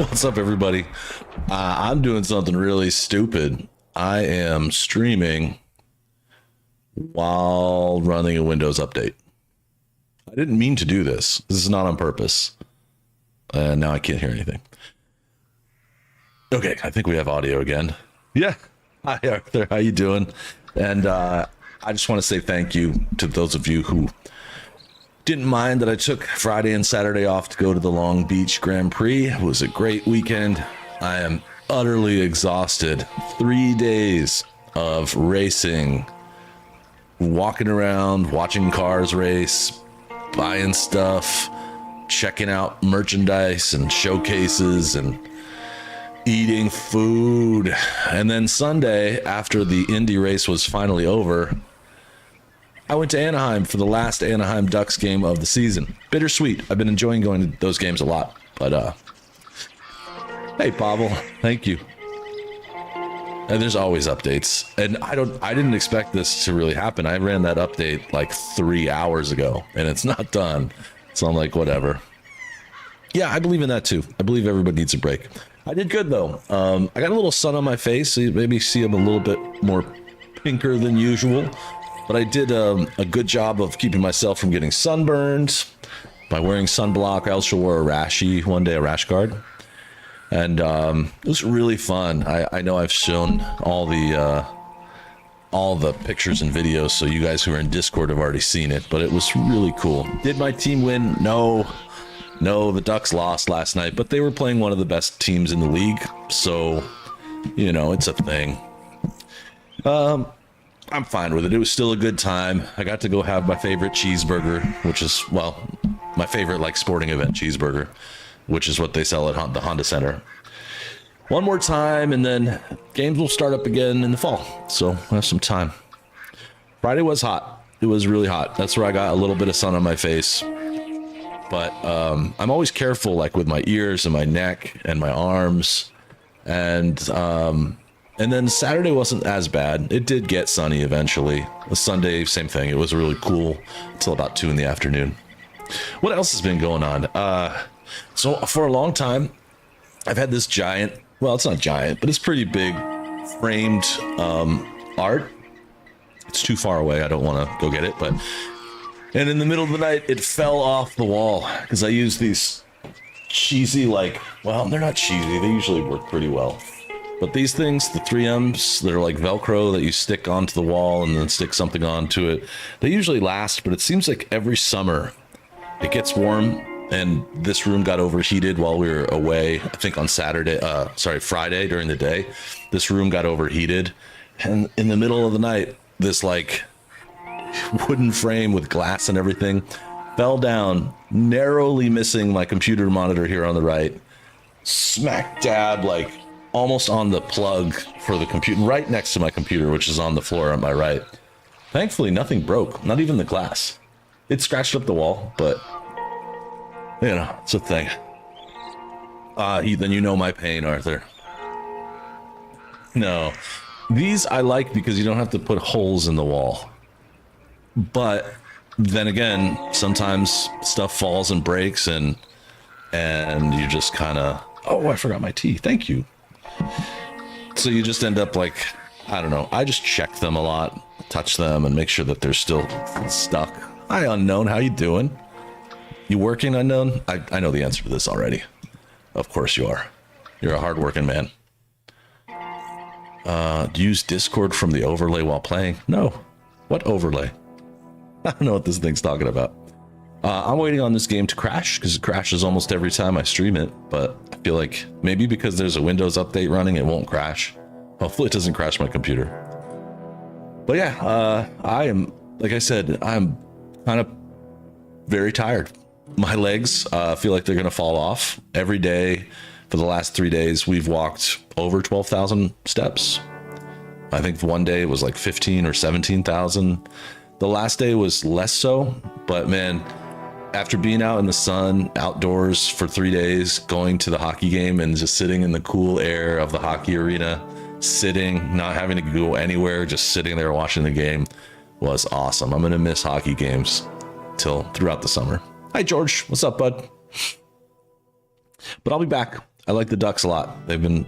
What's up, everybody? I'm doing something really stupid. I am streaming while running a Windows update. I didn't mean to do this. This is not on purpose. And now I can't hear anything. Okay, I think we have audio again. Yeah. Hi, Arthur. How you doing? And I just want to say thank you to those of you who didn't mind that I took Friday and Saturday off to go to the Long Beach Grand Prix. It was a great weekend. I am utterly exhausted. 3 days of racing, walking around, watching cars race, buying stuff, checking out merchandise and showcases and eating food. And then Sunday, after the Indy race was finally over, I went to Anaheim for the last Anaheim Ducks game of the season. Bittersweet. I've been enjoying going to those games a lot. But, hey, Pavel, thank you. And there's always updates. And I didn't expect this to really happen. I ran that update like 3 hours ago, and it's not done. So I'm like, whatever. Yeah, I believe in that too. I believe everybody needs a break. I did good, though. I got a little sun on my face, so you maybe see I'm a little bit more pinker than usual. But I did a good job of keeping myself from getting sunburned by wearing sunblock. I also wore a rashy one day, a rash guard. And it was really fun. I know I've shown all the pictures and videos, so you guys who are in Discord have already seen it, but it was really cool. Did my team win? No, the Ducks lost last night, but they were playing one of the best teams in the league, so, you know, it's a thing. I'm fine with it. It was still a good time. I got to go have my favorite cheeseburger, which is, well, my favorite, like, sporting event cheeseburger, which is what they sell at the Honda Center. One more time, and then games will start up again in the fall, so I have some time. Friday was hot. It was really hot. That's where I got a little bit of sun on my face. But I'm always careful, like, with my ears and my neck and my arms. And then Saturday wasn't as bad. It did get sunny eventually. The Sunday, same thing. It was really cool until about 2 in the afternoon. What else has been going on? So for a long time, I've had this giant, well, it's not giant, but it's pretty big framed art. It's too far away. I don't want to go get it, but, and in the middle of the night, it fell off the wall because I use these cheesy, like, well, they're not cheesy. They usually work pretty well. But these things, the 3Ms, they're like Velcro that you stick onto the wall and then stick something onto it. They usually last, but it seems like every summer it gets warm, and this room got overheated while we were away. I think on Friday during the day, this room got overheated. And in the middle of the night, this like wooden frame with glass and everything fell down, narrowly missing my computer monitor here on the right. Smack dab, like, almost on the plug for the computer, right next to my computer, which is on the floor on my right. Thankfully, nothing broke, not even the glass. It scratched up the wall, but, you know, it's a thing. Then you know my pain, Arthur. No. These I like because you don't have to put holes in the wall. But then again, sometimes stuff falls and breaks, and you just kind of, oh, I forgot my tea. Thank you. So you just end up like, I don't know. I just check them a lot, touch them, and make sure that they're still stuck. Hi, Unknown. How you doing? You working, Unknown? I know the answer to this already. Of course you are. You're a hardworking man. Use Discord from the overlay while playing? No. What overlay? I don't know what this thing's talking about. I'm waiting on this game to crash because it crashes almost every time I stream it, but I feel like maybe because there's a Windows update running, it won't crash. Hopefully it doesn't crash my computer. But yeah, I am, like I said, I'm kind of very tired. My legs feel like they're going to fall off. Every day for the last 3 days, we've walked over 12,000 steps. I think one day it was like 15 or 17,000. The last day was less so, but man, after being out in the sun, outdoors for 3 days, going to the hockey game and just sitting in the cool air of the hockey arena, sitting, not having to go anywhere, just sitting there watching the game was awesome. I'm going to miss hockey games throughout the summer. Hi, George. What's up, bud? But I'll be back. I like the Ducks a lot. They've been,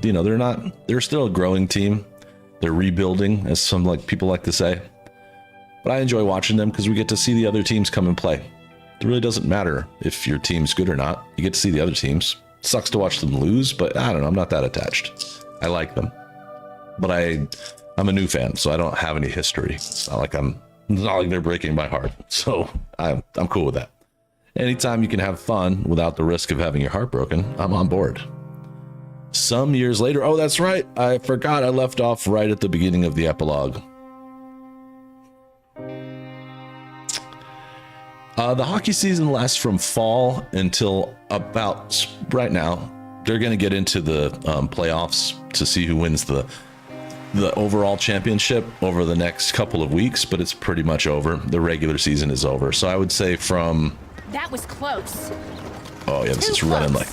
they're still a growing team. They're rebuilding, as some people like to say. But I enjoy watching them because we get to see the other teams come and play. It really doesn't matter if your team's good or not. You get to see the other teams. Sucks to watch them lose, but I don't know. I'm not that attached. I like them. But I'm a new fan, so I don't have any history. It's not like they're breaking my heart. So I'm cool with that. Anytime you can have fun without the risk of having your heart broken, I'm on board. Some years later, oh, that's right. I forgot I left off right at the beginning of the epilogue. The hockey season lasts from fall until about right now. They're going to get into the playoffs to see who wins the overall championship over the next couple of weeks, but it's pretty much over. The regular season is over. So I would say from... That was close. Oh, yeah, this is running like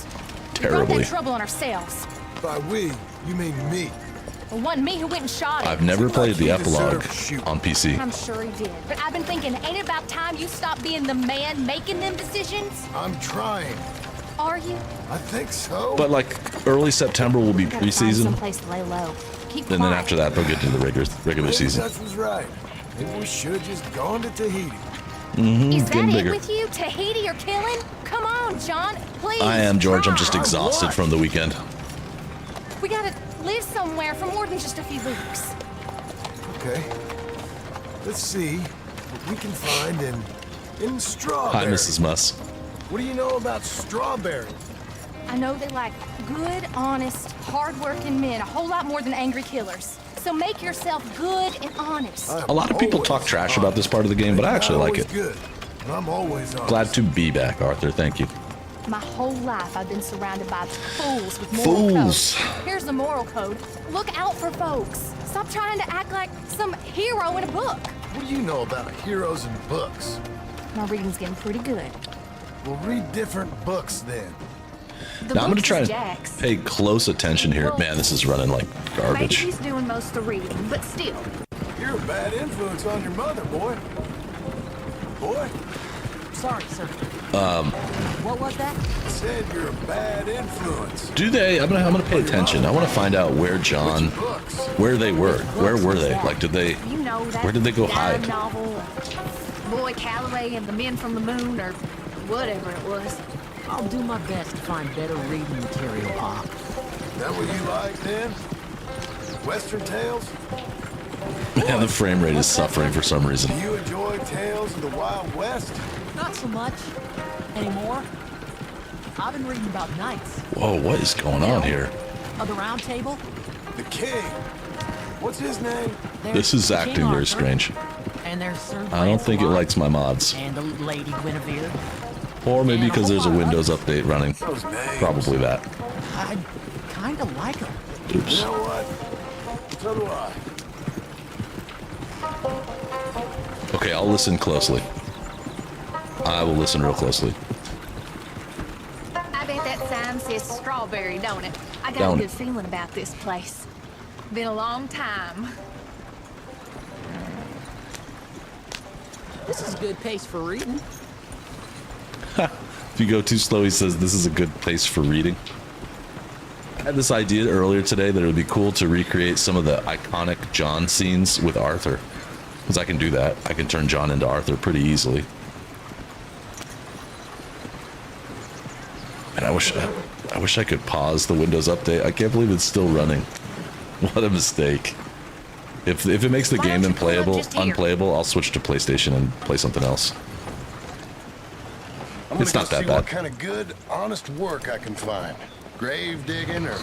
terribly. We brought that trouble on ourselves. By we, you mean me. It wasn't me who went and shot him. I've never played the epilogue on PC. I'm sure he did. But I've been thinking, ain't it about time you stop being the man making them decisions? I'm trying. Are you? I think so. But early September will be preseason. Someplace to lay low. Keep And then after that, they'll get into the regular season. That was right. Maybe we should have just gone to Tahiti. Is that it bigger. with you? Tahiti or killing? Come on, John. Please. I am, George. I'm try. just exhausted from the weekend. We gotta live somewhere for more than just a few weeks. Okay. Let's see what we can find in Strawberry. Hi, Mrs. Muss. What do you know about Strawberry? I know they like good, honest, hard-working men a whole lot more than angry killers. So make yourself good and honest. A lot of people talk trash about this part of the game, but I actually like it. Good. I'm always honest. Glad to be back, Arthur. Thank you. My whole life I've been surrounded by fools with moral Fools. code. Here's the moral code. Look out for folks. Stop trying to act like some hero in a book. What do you know about heroes and books? My reading's getting pretty good. We'll read different books then. Now I'm going to try and pay close attention here. Man, this is running like Maybe garbage. he's doing most of the reading, but still. You're a bad influence on your mother, boy. Boy, Sorry, sir. What was that? I said you're a bad influence. Do they? I'm gonna pay attention. I want to find out where where they were. Where were they? You know that Where did they go hide? novel, Boy Calloway and the Men from the Moon, or whatever it was. I'll do my best to find better reading material, Pop. That what you like then? Western tales? Man, the frame rate is suffering for some reason. Do you enjoy tales of the Wild West? Not so much anymore. I've been reading about knights. Whoa, what is going on here? Of the Round Table. The king. What's his name? There's This is King acting very Arthur, strange. And there's Sir I don't think it Lancelot likes my mods. And the Lady Guinevere. Or maybe because there's a Windows update running. Those names. Probably that. I kind of like them. You Oops. know what? So do I. Okay, I'll listen closely. I will listen real closely. I bet that sign says strawberry, don't it? I got Don't a it? good feeling about this place. Been a long time. This is a good pace for reading. If you go too slow, he says this is a good place for reading. I had this idea earlier today that it would be cool to recreate some of the iconic John scenes with Arthur. Because I can do that. I can turn John into Arthur pretty easily. And I wish I could pause the Windows update. I can't believe it's still running. What a mistake. If it makes the Why game don't you pull up just here? unplayable, I'll switch to PlayStation and play something else. I'm It's gonna not go that see bad. what kind of good, honest work I can find. Grave digging or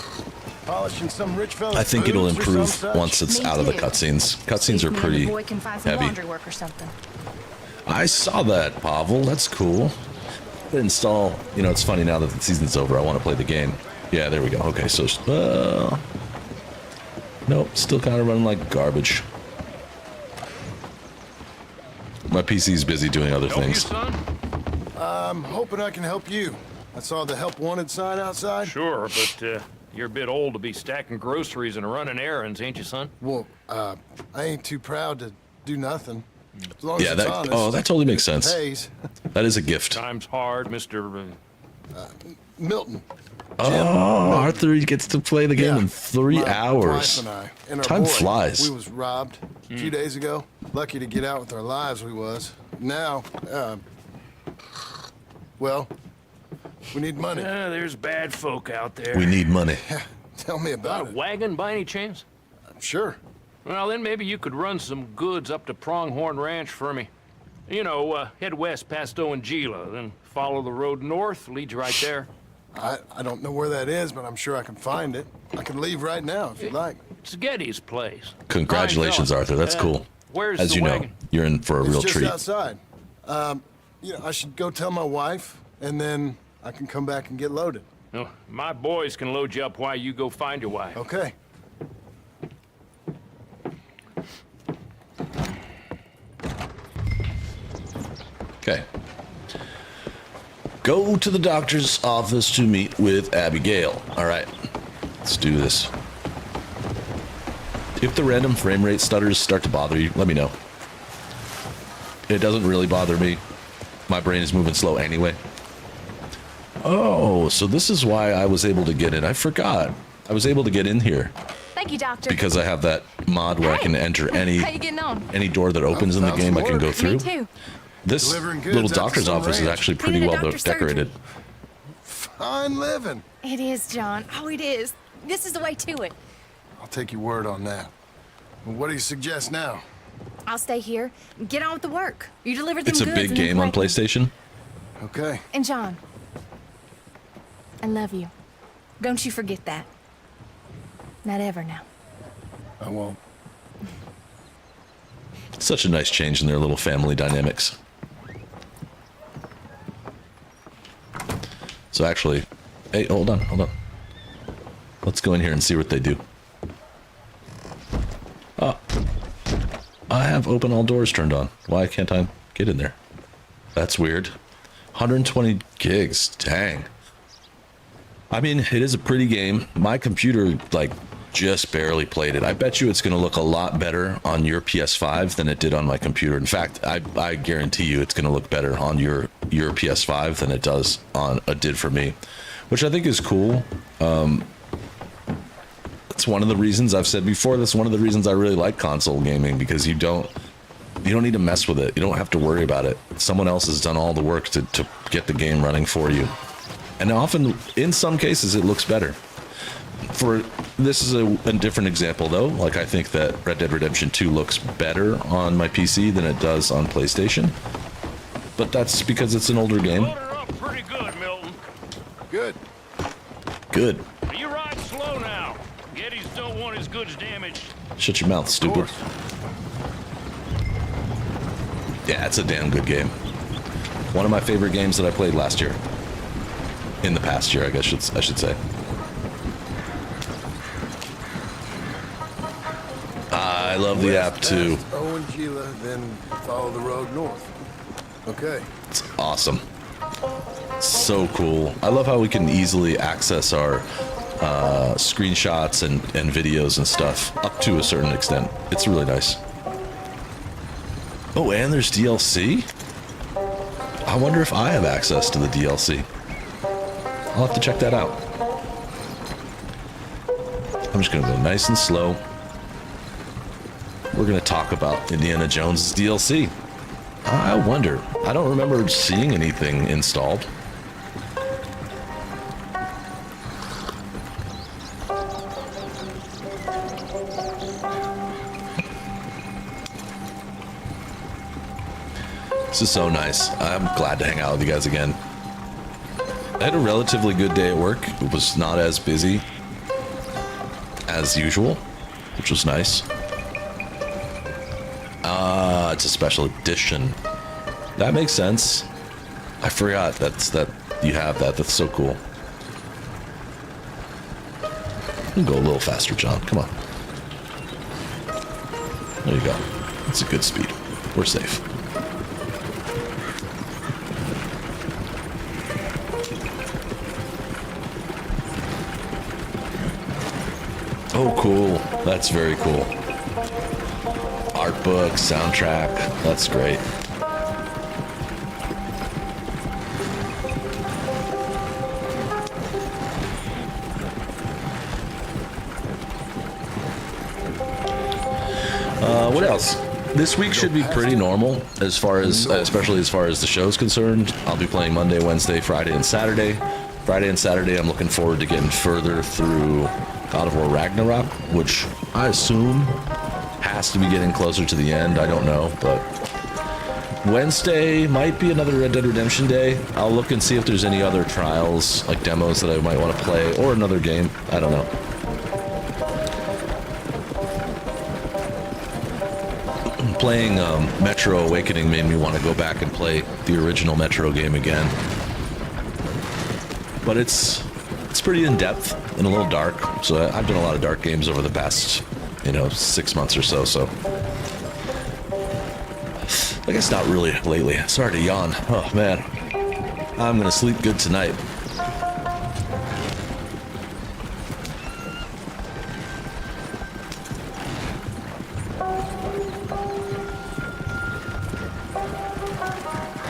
polishing some rich fella's I think it'll boots or some improve such. once it's Me out of the too. cutscenes. Cutscenes are Me and pretty the boy can find some heavy. laundry work or something. I saw that, Pavel. That's cool. Install. You know, it's funny now that the season's over. I want to play the game. Yeah, there we go. Okay, so nope, still kind of running like garbage. My PC's busy doing other Help you, things. son? I'm hoping I can help you. I saw the help wanted sign outside. Sure, but you're a bit old to be stacking groceries and running errands, ain't you, son? Well, I ain't too proud to do nothing. As long Yeah, as it's that. honest. Oh, that totally makes It sense. pays. That is a gift. Time's hard, Mr. Milton. Oh, Arthur gets to play the game in 3 my hours. wife and I, and our Time boy, flies. We was robbed a few days ago. Lucky to get out with our lives, we was. Now, well, we need money. There's bad folk out there. We need money. Tell me Got about a it. wagon by any chance? Sure. Well, then maybe you could run some goods up to Pronghorn Ranch for me. You know, head west past Owenjila, then follow the road north, leads you right there. I don't know where that is, but I'm sure I can find it. I can leave right now if you'd like. It's Getty's place. Congratulations, Fine fella. Arthur. That's cool. Where's As the you wagon? know, you're in for a It's real just treat. outside. You know, I should go tell my wife, and then I can come back and get loaded. Oh, my boys can load you up while you go find your wife. Okay. Okay. Go to the doctor's office to meet with Abigail. All right, let's do this. If the random frame rate stutters start to bother you, let me know. It doesn't really bother me. My brain is moving slow anyway. Oh, so this is why I was able to get in. I forgot. I was able to get in here Thank you, Doctor. because I have that mod where I can enter How you getting on? any door that opens in the Sounds game I can work. go Me through. too. This Delivering goods little out to doctor's some office is ranch. actually pretty Cleaning a well doctor's decorated. Fine living. It is, John. Oh, it is. This is the way to it. I'll take your word on that. Well, what do you suggest now? I'll stay here. Get on with the work. You deliver them It's a goods big and then game on collect them. PlayStation. Okay. And John, I love you. Don't you forget that. Not ever now. I won't. Such a nice change in their little family dynamics. So actually, hey, hold on. Let's go in here and see what they do. Oh, I have open all doors turned on. Why can't I get in there? That's weird. 120 gigs, dang. I mean, it is a pretty game. My computer, like, just barely played it. I bet you it's going to look a lot better on your PS5 than it did on my computer. In fact, I guarantee you it's going to look better on your PS5 than it did for me, which I think is cool. It's one of the reasons I've said before. That's one of the reasons I really like console gaming, because you don't need to mess with it. You don't have to worry about it. Someone else has done all the work to get the game running for you. And often, in some cases, it looks better. This is a different example, though. Like, I think that Red Dead Redemption 2 looks better on my PC than it does on PlayStation. But that's because it's an older game. Load her up pretty good, Milton. Good. Good. You ride slow now. Gettys don't want his goods damaged. Shut your mouth, stupid. Yeah, it's a damn good game. One of my favorite games that I played last year. In the past year, I guess I should say. I love the app too. Owenjila, then follow the road north. Okay. It's awesome. So cool. I love how we can easily access our screenshots and videos and stuff up to a certain extent. It's really nice. Oh, and there's DLC? I wonder if I have access to the DLC. I'll have to check that out. I'm just gonna go nice and slow. We're gonna talk about Indiana Jones' DLC. I wonder. I don't remember seeing anything installed. This is so nice. I'm glad to hang out with you guys again. I had a relatively good day at work. It was not as busy as usual, which was nice. It's a special edition. That makes sense. I forgot that you have that. That's so cool. You can go a little faster, John. Come on. There you go. It's a good speed. We're safe. Oh, cool. That's very cool. Art book, soundtrack. That's great. else? This week should be pretty normal as far as, especially as far as the show's concerned. I'll be playing Monday, Wednesday, Friday, and Saturday. Friday and Saturday, I'm looking forward to getting further through God of War Ragnarok, which I assume has to be getting closer to the end. I don't know, but Wednesday might be another Red Dead Redemption day. I'll look and see if there's any other trials, like demos that I might want to play, or another game. I don't know. Playing Metro Awakening made me want to go back and play the original Metro game again. But it's pretty in-depth and a little dark, so I've done a lot of dark games over the past, 6 months or so. I guess not really lately. Sorry to yawn. Oh, man. I'm gonna sleep good tonight.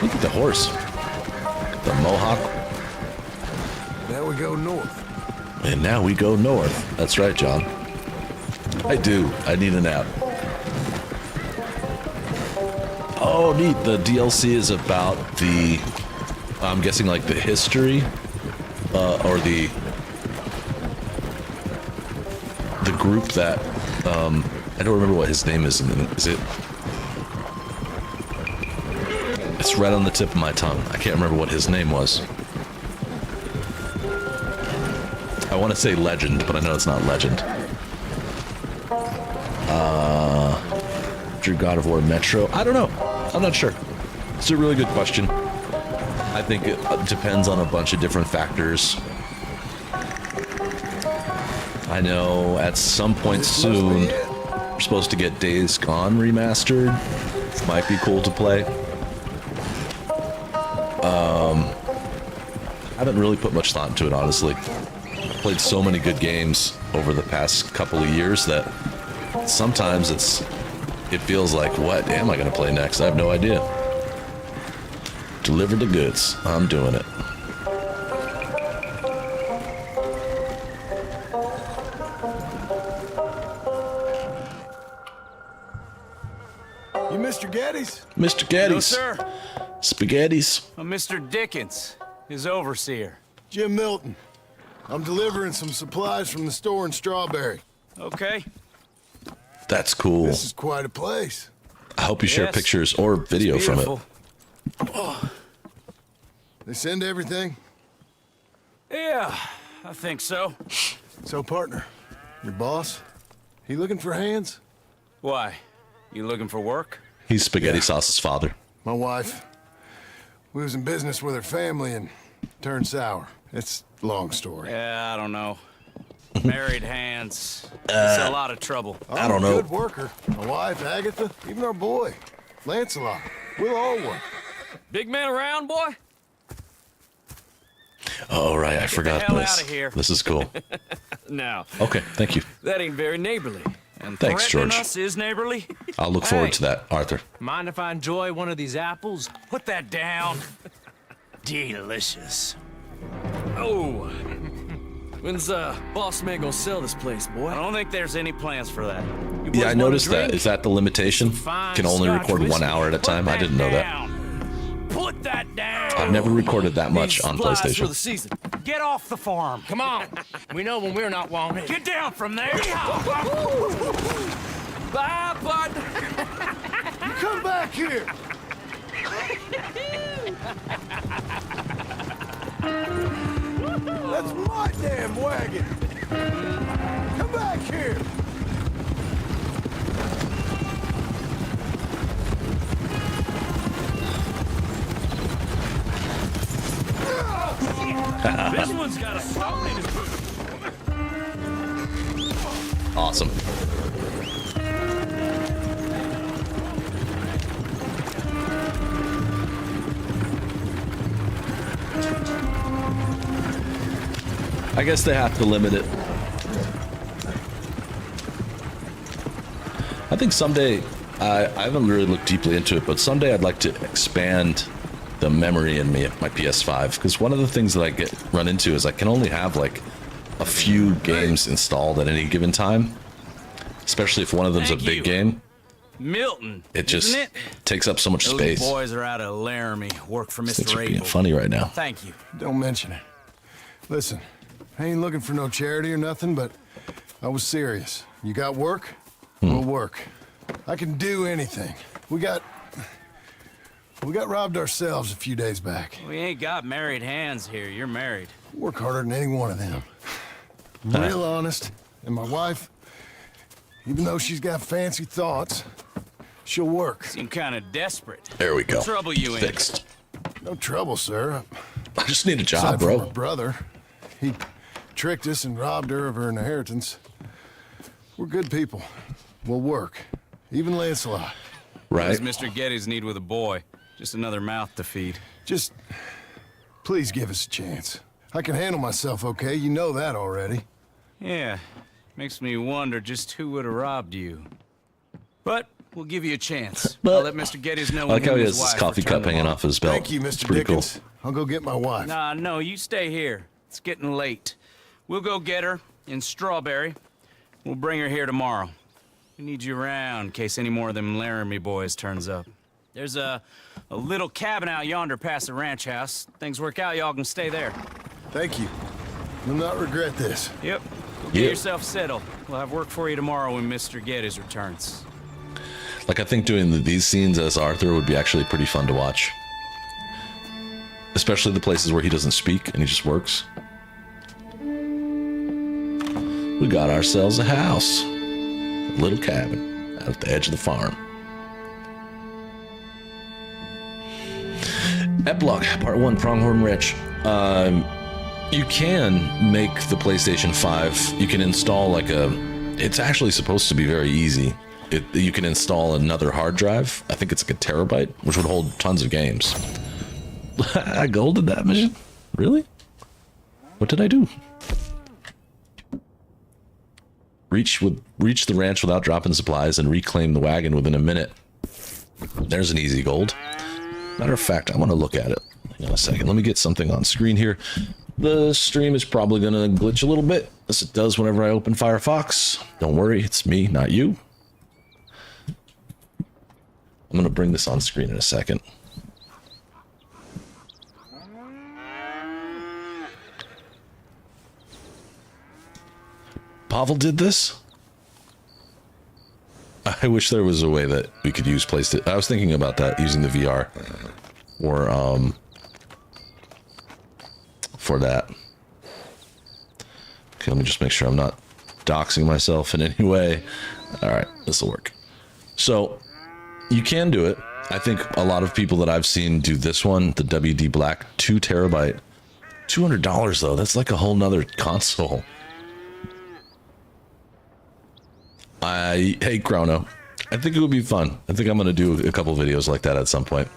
Look at the horse. The Mohawk. Now we go north. And now we go north. That's right, John. I do. I need a nap. Oh, neat. The DLC is about the, I'm guessing like the history, or the group that, I don't remember what his name is. Is it? It's right on the tip of my tongue. I can't remember what his name was. I want to say Legend, but I know it's not Legend. Drew God of War Metro? I don't know. I'm not sure. It's a really good question. I think it depends on a bunch of different factors. I know at some point soon we're supposed to get Days Gone remastered. Might be cool to play. I haven't really put much thought into it, honestly. I've played so many good games over the past couple of years that sometimes it feels like, what am I going to play next? I have no idea. Deliver the goods. I'm doing it. You Mr. Geddes? Mr. Geddes. No, sir. Spaghettis. I'm Mr. Dickens, his overseer. Jim Milton. I'm delivering some supplies from the store in Strawberry. Okay. That's cool. This is quite a place. I hope you share Yes. pictures or video from it. Beautiful. They send everything? Yeah, I think so. So, partner, your boss, he looking for hands? Why? You looking for work? He's Spaghetti Sauce's father. My wife, we was in business with her family and turned sour. It's a long story. Yeah, I don't know. Married hands. It's a lot of trouble. I don't I'm a know. good worker. My wife, Agatha, even our boy, Lancelot. We'll all work. Big man around, boy? Oh, right. I forgot hell this. outta here. This is cool. No, Okay. Thank you. that ain't very neighborly. And Thanks, threatening George. us is neighborly. I'll look forward to that, Arthur. Mind if I enjoy one of these apples? Put that down. Delicious. Oh, When's boss man gonna sell this place, boy? I don't think there's any plans for that. You boys Yeah, I want a noticed that. drink? Is that the limitation? Fine Can only Scotch record 1 whiskey. hour at a time? I didn't know that. Down. Put that down. I've never recorded that much These on supplies for PlayStation. the season. Get off the farm. Come on. We know when we're not wanted. Get down from there. Bye, bud. Come back here! That's my damn wagon! Come back here! This one's got a stone in it. Awesome. I guess they have to limit it. I think someday, I haven't really looked deeply into it, but someday I'd like to expand the memory in me of my PS5, because one of the things that I run into is I can only have like a few games installed at any given time, especially if one of them's Thank a big you. game. Milton. It just isn't it? takes up so much Those space. boys are out of Laramie. Work for Things Mr. are being Abel. funny right now. Thank you. Don't mention it. Listen, I ain't looking for no charity or nothing, but I was serious. You got work? We'll work. I can do anything. We got robbed ourselves a few days back. We ain't got married hands here. You're married. Work harder than any one of them. Real honest. And my wife, even though she's got fancy thoughts, she'll work. Seem kind of desperate. There we go. Trouble you in. Fixed. No trouble, sir. I just need a job, Aside from her bro. brother, he tricked us and robbed her of her inheritance. We're good people. We'll work. Even Lancelot. What does Right? Mr. Geddes need with a boy? Just another mouth to feed. Just please give us a chance. I can handle myself okay. You know that already. Yeah, makes me wonder just who would have robbed you. But we'll give you a chance. But- I'll let Mr. Geddes know I when like how him he and has his this wife coffee return cup hanging tomorrow. off his belt. Thank you, It's Mr. pretty Dickens. I'll go get my wife. Nah, no, you stay here. It's getting late. We'll go get her in Strawberry. We'll bring her here tomorrow. We need you around in case any more of them Laramie boys turns up. There's a little cabin out yonder past the ranch house. Things work out, y'all can stay there. Thank you. You'll not regret this. Yep. Go get Yep. yourself settled. We'll have work for you tomorrow when Mr. Geddes returns. Like, I think doing these scenes as Arthur would be actually pretty fun to watch. Especially the places where he doesn't speak and he just works. We got ourselves a house. A little cabin out at the edge of the farm. Epilogue, Part 1, Pronghorn Ranch. You can make the PlayStation 5, you can install like it's actually supposed to be very easy. You can install another hard drive. I think it's like a terabyte, which would hold tons of games. I golded that mission? Really? What did I do? Reach the ranch without dropping supplies and reclaim the wagon within a minute. There's an easy gold. Matter of fact, I want to look at it. Hang on a second. Let me get something on screen here. The stream is probably going to glitch a little bit, as it does whenever I open Firefox. Don't worry, it's me, not you. I'm going to bring this on screen in a second. Pavel did this? I wish there was a way that we could use PlayStation. I was thinking about that, using the VR or for that. Okay, let me just make sure I'm not doxing myself in any way. All right, this will work. So you can do it. I think a lot of people that I've seen do this one, the WD Black 2 terabyte, $200 though. That's like a whole nother console. Hey Chrono, I think it would be fun. I think I'm gonna do a couple videos like that at some point.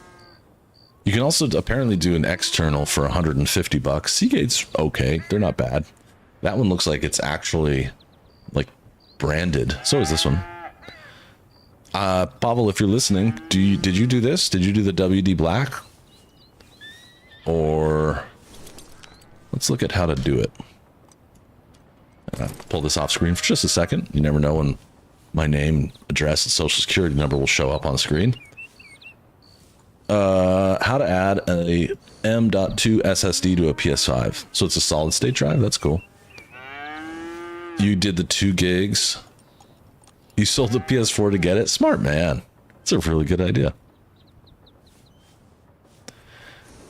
You can also apparently do an external for $150. Seagate's okay, they're not bad. That one looks like it's actually like branded. So is this one. Pavel, if you're listening, did you do this? Did you do the WD Black? Or let's look at how to do it. Pull this off screen for just a second. You never know when my name, address, and social security number will show up on screen. How to add a M.2 SSD to a PS5. So it's a solid state drive. That's cool. You did the 2 gigs. You sold the PS4 to get it. Smart man. It's a really good idea.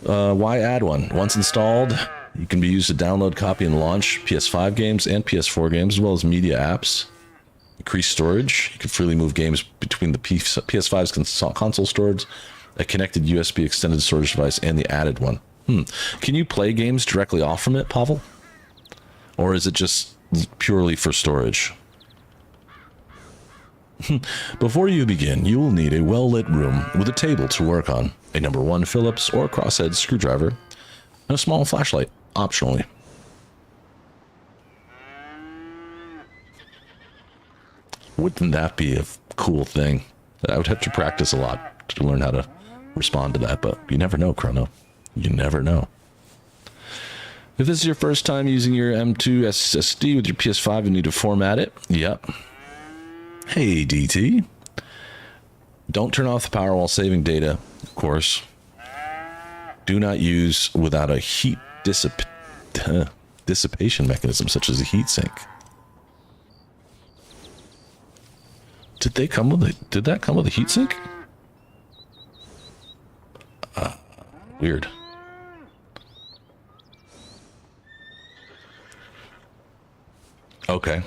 Why add one? Once installed, you can be used to download, copy, and launch PS5 games and PS4 games, as well as media apps. Increase storage. You can freely move games between the PS5's console storage, a connected USB extended storage device, and the added one. Can you play games directly off from it, Pavel? Or is it just purely for storage? Before you begin, you will need a well-lit room with a table to work on, a number 1 Phillips or crosshead screwdriver, and a small flashlight, optionally. Wouldn't that be a cool thing? I would have to practice a lot to learn how to respond to that, but you never know, Chrono. You never know. If this is your first time using your M2 SSD with your PS5 and need to format it, yep. Hey, DT. Don't turn off the power while saving data, of course. Do not use without a heat dissipation mechanism, such as a heat sink. Did that come with a heat sink? Weird. Okay.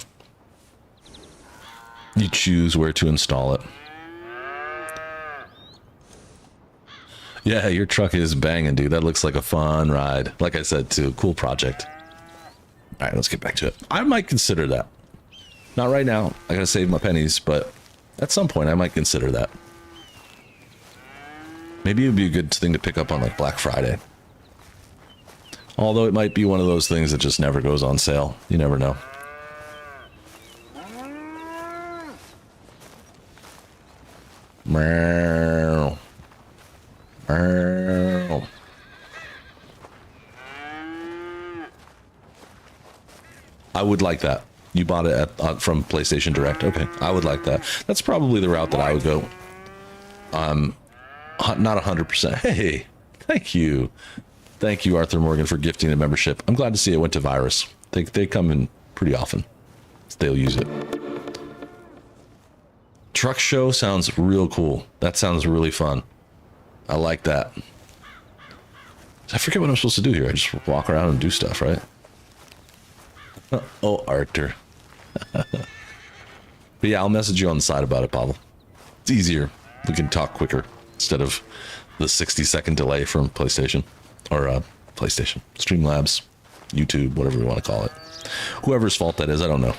You choose where to install it. Yeah, your truck is banging, dude. That looks like a fun ride. Like I said, too. Cool project. All right, let's get back to it. I might consider that. Not right now. I gotta save my pennies, but at some point I might consider that. Maybe it would be a good thing to pick up on like Black Friday. Although it might be one of those things that just never goes on sale. You never know. Meow. Meow. I would like that. You bought it from PlayStation Direct. Okay, I would like that. That's probably the route that I would go. Not 100%. Hey, thank you. Thank you, Arthur Morgan, for gifting a membership. I'm glad to see it went to Virus. They come in pretty often. They'll use it. Truck show sounds real cool. That sounds really fun. I like that. I forget what I'm supposed to do here. I just walk around and do stuff, right? Oh, Arthur. But yeah, I'll message you on the side about it, Pavel. It's easier. We can talk quicker instead of the 60-second delay from PlayStation or PlayStation, Streamlabs, YouTube, whatever you want to call it. Whoever's fault that is, I don't know.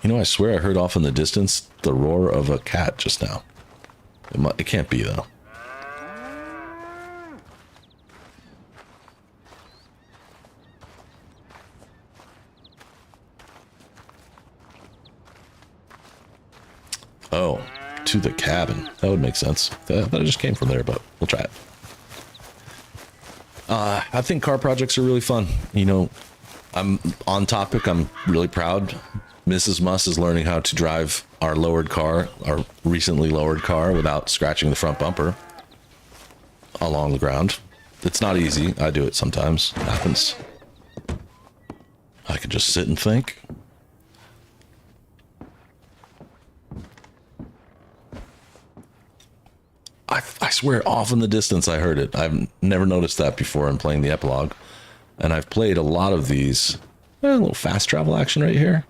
You know, I swear I heard off in the distance the roar of a cat just now. It can't be, though. Oh, to the cabin. That would make sense. That just came from there, but we'll try it. I think car projects are really fun. You know, I'm on topic. I'm really proud. Mrs. Muss is learning how to drive our lowered car, our recently lowered car, without scratching the front bumper along the ground. It's not easy. I do it sometimes. It happens. I could just sit and think. I swear off in the distance I heard it. I've never noticed that before in playing the Epilogue. And I've played a lot of these. A little fast travel action right here.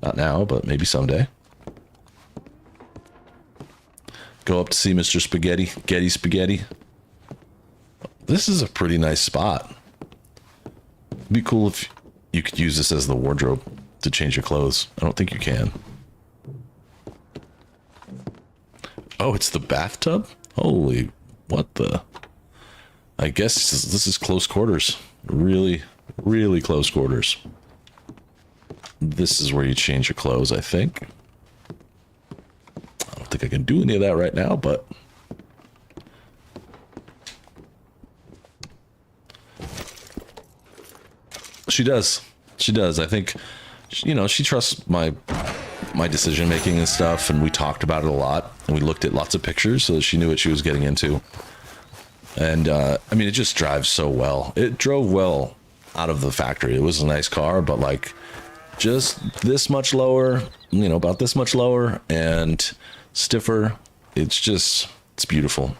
Not now, but maybe someday. Go up to see Mr. Spaghetti. Getty Spaghetti. This is a pretty nice spot. It'd be cool if you could use this as the wardrobe to change your clothes. I don't think you can. Oh, it's the bathtub? Holy, what the? I guess this is close quarters. Really, really close quarters. This is where you change your clothes, I think. I don't think I can do any of that right now, but... She does. She does. I think, you know, she trusts my decision making and stuff, and we talked about it a lot, and we looked at lots of pictures so that she knew what she was getting into. And I mean, it just drives so well. It drove well out of the factory. It was a nice car, but like just this much lower, you know, about this much lower and stiffer. It's beautiful.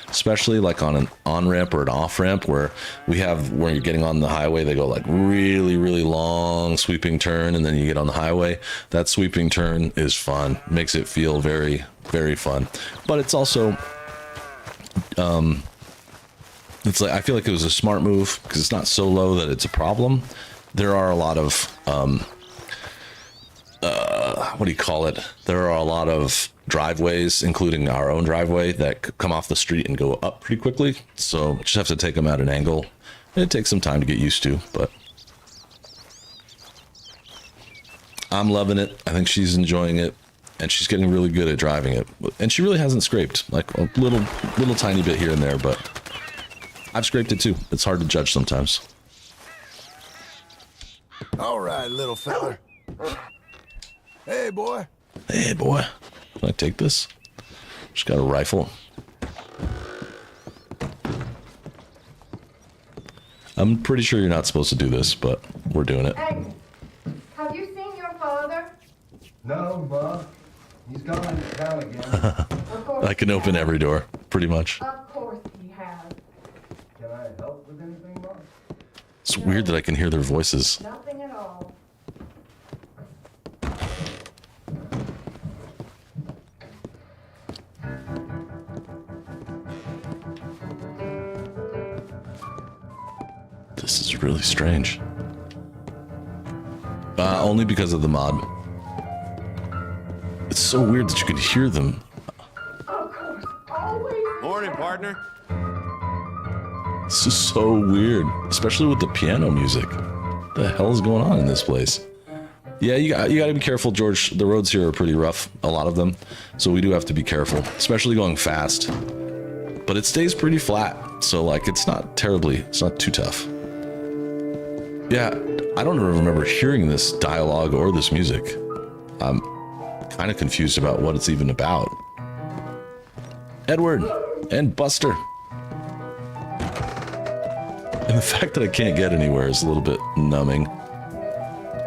Especially like on an on-ramp or an off-ramp where where you're getting on the highway, they go like really, really long sweeping turn, and then you get on the highway. That sweeping turn is fun. Makes it feel very, very fun. But it's also, it's like, I feel like it was a smart move because it's not so low that it's a problem. There are a lot of, what do you call it? There are a lot of driveways, including our own driveway, that come off the street and go up pretty quickly. So just have to take them at an angle. It takes some time to get used to, but I'm loving it. I think she's enjoying it, and she's getting really good at driving it. And she really hasn't scraped, like a little tiny bit here and there, but I've scraped it too. It's hard to judge sometimes. All right, little feller. Hey, boy. Hey, boy. Can I take this? Just got a rifle. I'm pretty sure you're not supposed to do this, but we're doing it. Agnes, have you seen your father? No, Bob. He's gone into town again. Of course I can he open has. every door, pretty much. Of course he has. Can I help with anything, Bob? It's weird that I can hear their voices. Nothing at all. This is really strange. Only because of the mod. It's so weird that you could hear them. Of course, always. Morning, partner. This is so weird, especially with the piano music. What the hell is going on in this place? Yeah, you got to be careful, George. The roads here are pretty rough, a lot of them, so we do have to be careful, especially going fast. But it stays pretty flat, so like it's not too tough. Yeah, I don't remember hearing this dialogue or this music. I'm kind of confused about what it's even about. Edward and Buster. And the fact that I can't get anywhere is a little bit numbing.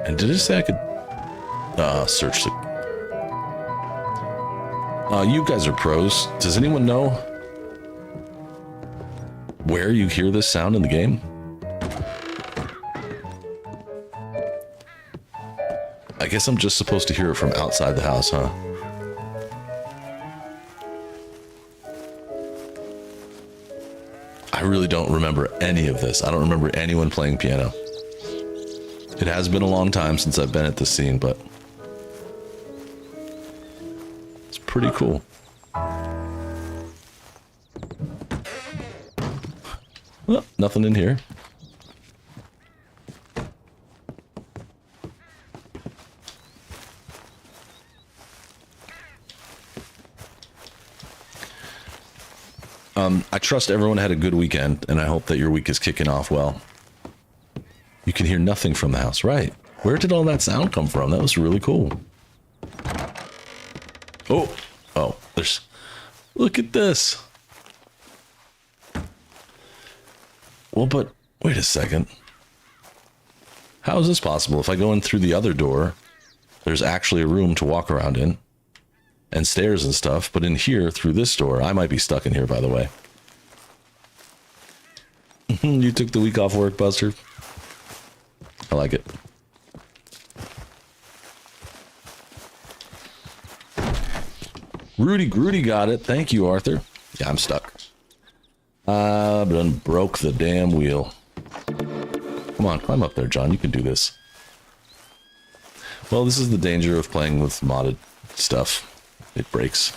And did it say I could search the... you guys are pros. Does anyone know where you hear this sound in the game? I guess I'm just supposed to hear it from outside the house, huh? I really don't remember any of this. I don't remember anyone playing piano. It has been a long time since I've been at this scene, but it's pretty cool. Oh, nothing in here. I trust everyone had a good weekend, and I hope that your week is kicking off well. You can hear nothing from the house, right? Where did all that sound come from? That was really cool. Oh, there's... Look at this. Well, but wait a second. How is this possible? If I go in through the other door, there's actually a room to walk around in, and stairs and stuff, but in here, through this door, I might be stuck in here, by the way. You took the week off work, Buster? I like it. Rudy Groody got it. Thank you, Arthur. Yeah, I'm stuck. I done broke the damn wheel. Come on, climb up there, John. You can do this. Well, this is the danger of playing with modded stuff. It breaks.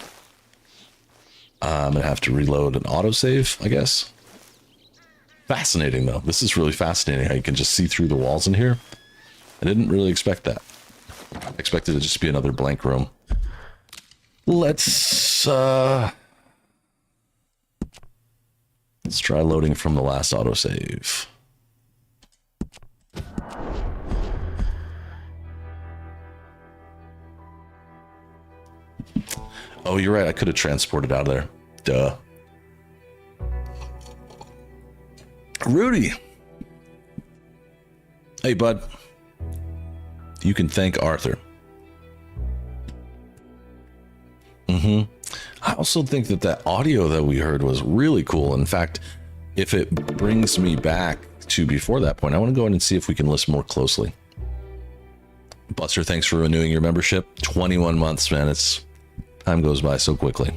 I'm gonna have to reload an autosave, I guess. Fascinating, though. This is really fascinating how you can just see through the walls in here. I didn't really expect that. I expected it to just be another blank room. Let's try loading from the last autosave. Oh, you're right. I could have transported out of there. Duh. Rudy. Hey, bud. You can thank Arthur. I also think that that audio that we heard was really cool. In fact, if it brings me back to before that point, I want to go ahead and see if we can listen more closely. Buster, thanks for renewing your membership. 21 months, man. Time goes by so quickly.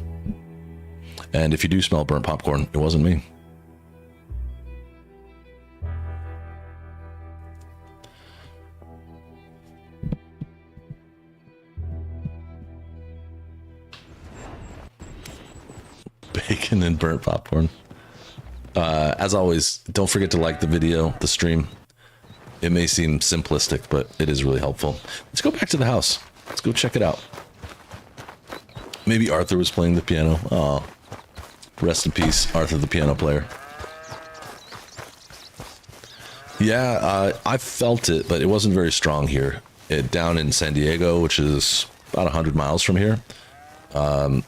And if you do smell burnt popcorn, it wasn't me. Bacon and burnt popcorn. As always, don't forget to like the video, the stream. It may seem simplistic, but it is really helpful. Let's go back to the house. Let's go check it out. Maybe Arthur was playing the piano. Oh, rest in peace, Arthur the piano player. Yeah, I felt it, but it wasn't very strong here. Down in San Diego, which is about 100 miles from here, a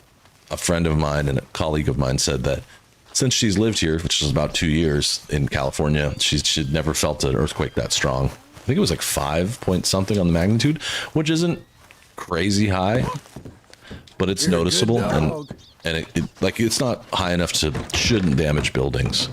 friend of mine and a colleague of mine said that since she's lived here, which is about 2 years in California, she'd never felt an earthquake that strong. I think it was like 5 point something on the magnitude, which isn't crazy high, but it's You're a good noticeable, dog. and it like it's not high enough to shouldn't damage buildings.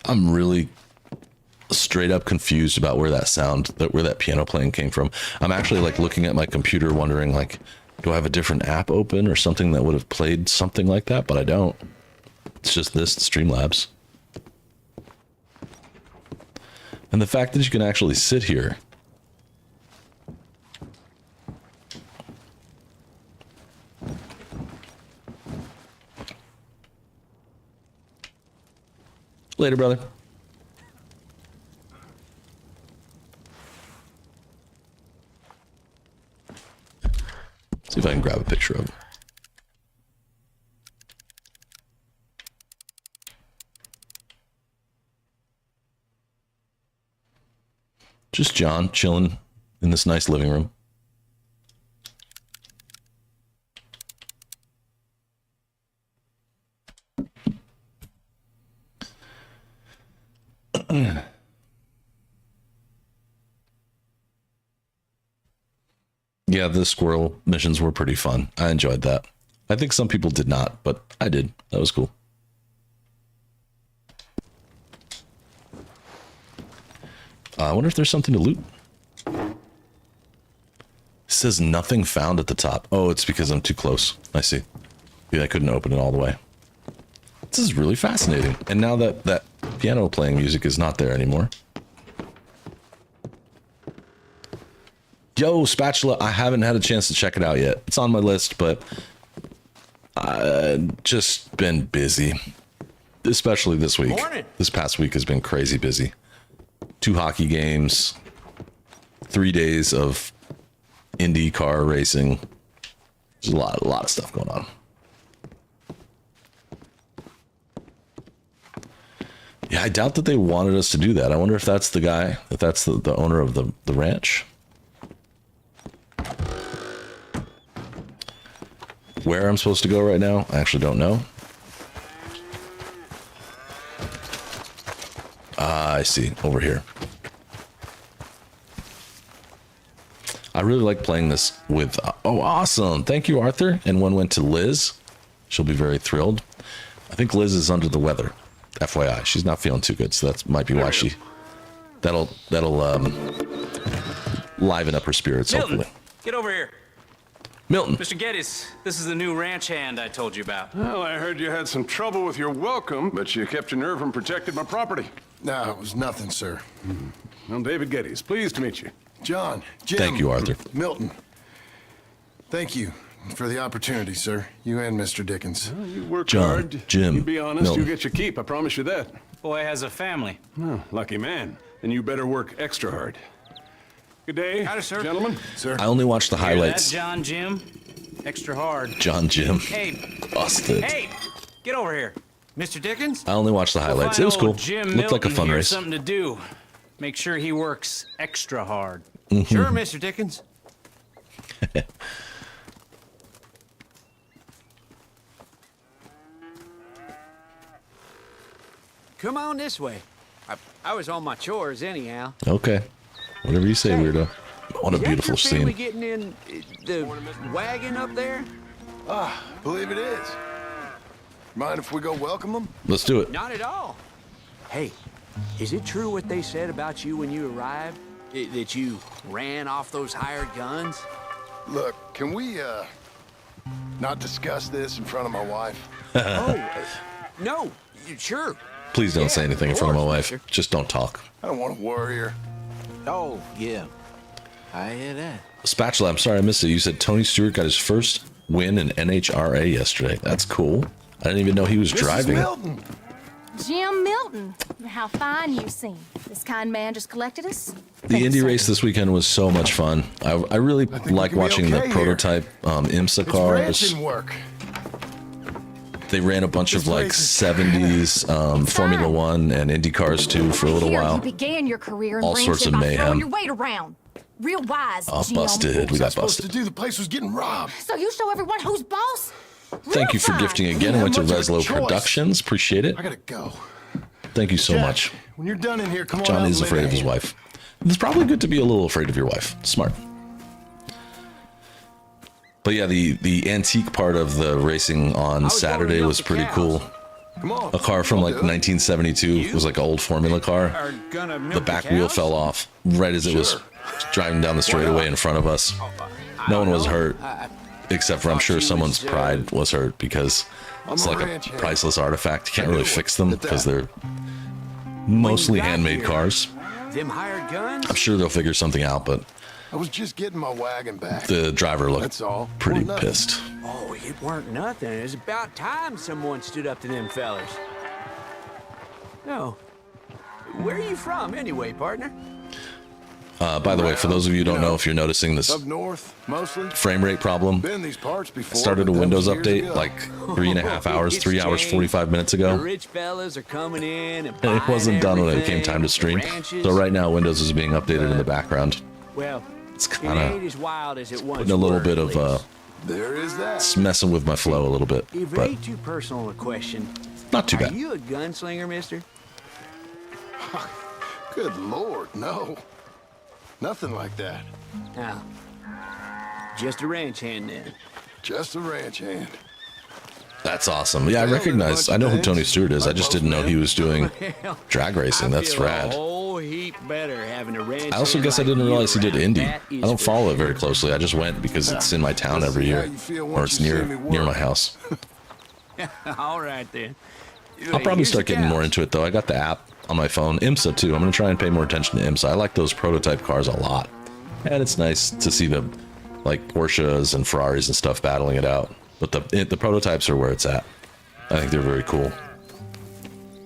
I'm really straight up confused about where that piano playing came from. I'm actually like looking at my computer wondering like, do I have a different app open or something that would have played something like that? But I don't. It's just this, Streamlabs. And the fact that you can actually sit here. Later, brother. See if I can grab a picture of him. Just John chilling in this nice living room. Yeah, the squirrel missions were pretty fun. I enjoyed that. I think some people did not, but I did. That was cool. I wonder if there's something to loot. It says nothing found at the top. Oh, it's because I'm too close. I see. Yeah, I couldn't open it all the way. This is really fascinating. And now that piano playing music is not there anymore. Yo, Spatula, I haven't had a chance to check it out yet. It's on my list, but I've just been busy. Especially this week. Morning. This past week has been crazy busy. 2 hockey games, 3 days of Indy car racing. There's a lot of stuff going on. Yeah, I doubt that they wanted us to do that. I wonder if that's the guy, if that's the owner of the ranch. Where I'm supposed to go right now, I actually don't know. I see, over here. I really like playing this with... oh, awesome! Thank you, Arthur. And one went to Liz. She'll be very thrilled. I think Liz is under the weather. FYI, she's not feeling too good, so that might be why she... That'll liven up her spirits, Milton, hopefully. get over here. Milton. Mr. Geddes, this is the new ranch hand I told you about. Well, I heard you had some trouble with your welcome, but you kept your nerve and protected my property. No, it was nothing, sir. I'm David Geddes. Pleased to meet you. John, Jim. Thank you, Arthur. Milton. Thank you for the opportunity, sir. You and Mr. Dickens. Well, you work John, hard. Jim, You be honest, Milton. you'll get your keep. I promise you that. Boy has a family. Oh, lucky man. Then you better work extra hard. Good day, Howdy, sir. gentlemen. Sir, I only watched the Hear that, highlights. John Jim? Extra hard. John Jim. Hey, Busted. hey, get over here. Mr. Dickens? I only watched the highlights. Find It was old cool. Jim Looked like a Milton fun here race. something to do. Make sure he works extra hard. Sure, Mr. Dickens. Come on this way. I was on my chores anyhow. Okay. Whatever you say, weirdo. What a Is that beautiful your family scene. getting in the wagon up there? believe it is. Mind if we go welcome them? Let's do it. Not at all. Hey, is it true what they said about you when you arrived? That you ran off those hired guns? Look, can we, not discuss this in front of my wife? No, sure. Please don't Yeah, say anything in of front of my course, wife. mister. Just don't talk. I don't want to worry her. Oh, yeah. I hear that. Spatula, I'm sorry I missed it. You said Tony Stewart got his first win in NHRA yesterday. That's cool. I didn't even know he was This driving. is Milton. Jim Milton, how fine you seem. This kind man just collected us. The Indy race this weekend was so much fun. I really like watching the prototype IMSA It's cars. ranching work. They ran a bunch of like 70s Formula One and Indy cars too for a little Here, while. You began your career in All sorts friendship of by throwing mayhem. your weight around. Real wise, Oh, Jim. busted. We got Supposed to busted. do. The place was getting robbed. So you show everyone who's boss? Thank you for Real gifting fine. again. I went to Much of a Reslow choice. Productions. Appreciate it. I gotta go. Thank you so Jack, much. When you're done in here, come on out John and is lay afraid a of his hand. wife. It's probably good to be a little afraid of your wife. Smart. But yeah, the antique part of the racing on Saturday was pretty cool. Come on. A car from like 1972. It was like an old Formula car. Are gonna milk The back the wheel cows? fell off right as it was driving down the straightaway in front of us. No one was hurt, except for I'm sure someone's pride was hurt because it's like a priceless artifact. You can't really fix them because they're mostly handmade cars. Them hired guns? I'm sure they'll figure something out, but I was just getting my wagon back. the driver looked That's all. pretty Well, nothing. pissed. Oh, it weren't nothing. It was about time someone stood up to them fellers. No. Where are you from, anyway, partner? By the way, for those of you who don't know, if you're noticing this Up north, mostly. frame rate problem, Been these parts before. started a but that Windows was years update ago. like 3.5 hours, It's 3 hours, changed. 45 minutes The ago. rich fellas are coming in and And it wasn't done when it came time to stream. Ranches. So right now, Windows is being updated in the background. Well, It's it kind ain't of as wild as it once putting a little were, bit at of least. There is that. it's messing with my flow a little bit, If it but ain't too personal a question, not too are bad. you a gunslinger, mister? Good Lord, no. Nothing like that. No. Just a ranch hand then. Just a ranch hand. That's awesome. Yeah, I recognize. I know who Tony Stewart is. I just didn't know he was doing drag racing. That's I feel rad. a whole heap better having a ranch. I also hand guess I like didn't you realize he did around. Indy. That I is don't for follow it sure. very closely. I just went because it's in my town Let's every see how year, you feel or once it's you see near me near work. my house. All right then. I'll probably start getting more into it though. I got the app on my phone, IMSA too. I'm gonna try and pay more attention to IMSA. I like those prototype cars a lot, and it's nice to see the like Porsches and Ferraris and stuff battling it out. But the prototypes are where it's at. I think they're very cool.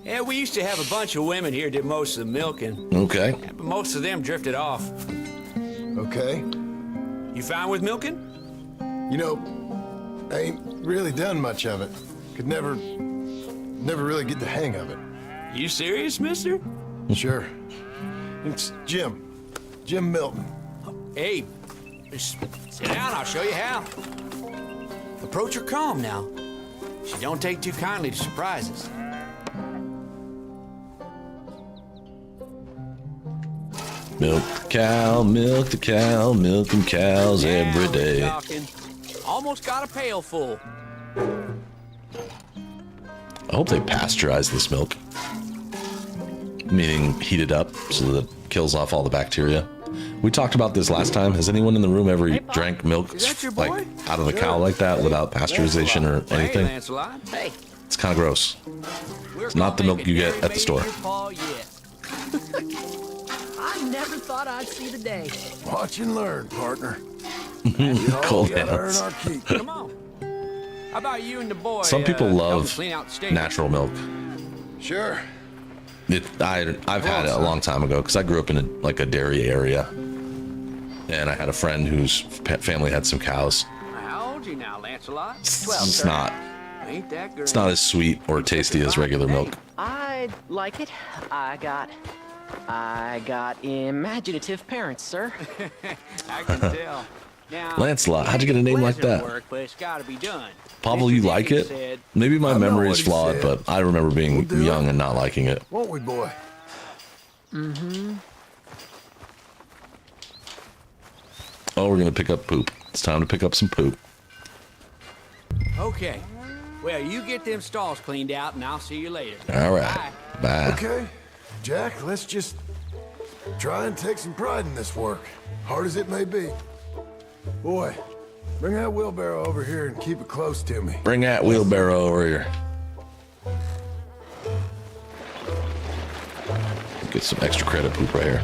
Yeah, we used to have a bunch of women here did most of the milking, Okay. but most of them drifted off. Okay. You fine with milking? You know, I ain't really done much of it. Could never really get the hang of it. You serious, mister? Sure. It's Jim. Jim Milton. Hey, just sit down, I'll show you how. Approach her calm now. She don't take too kindly to surprises. Milk the cow, milking cows every Now day. we're talking. Almost got a pail full. I hope they pasteurize this milk. Meaning heat it up so that it kills off all the bacteria. We talked about this last time. Has anyone in the room ever drank milk Is that your like boy? out of the cow like that without pasteurization or Hey, anything? Lancelot. Hey, It's kind of gross. we're It's not the gonna milk make a you get Dairy at the store. Maid Paw yet. I never thought I'd see the day. Watch and learn, partner. Cold Gotta earn hands. our keep. Come on. How about you and the boy? Some people help love clean out the stable? natural milk. Sure. I've had it a long time ago because I grew up in a dairy area, and I had a friend whose family had some cows. How old you now, Lancelot? It's not Ain't that girl? it's not as sweet or tasty as regular milk. I like it. I got imaginative parents, sir. I can tell. Now, Lancelot, how'd you get a name like pleasant that? Work, but it's got to be done. Pavel, Mr. you like Jenkins it? said, Maybe my I know memory what is he flawed, said. but I remember being We'll do young it. and not liking it. Won't we, boy? Oh, we're gonna pick up poop. It's time to pick up some poop. Okay. Well, you get them stalls cleaned out, and I'll see you later. All right. Bye. Okay. Jack, let's just try and take some pride in this work, hard as it may be. Boy, bring that wheelbarrow over here and keep it close to me. Bring that wheelbarrow over here. Get some extra credit poop right here.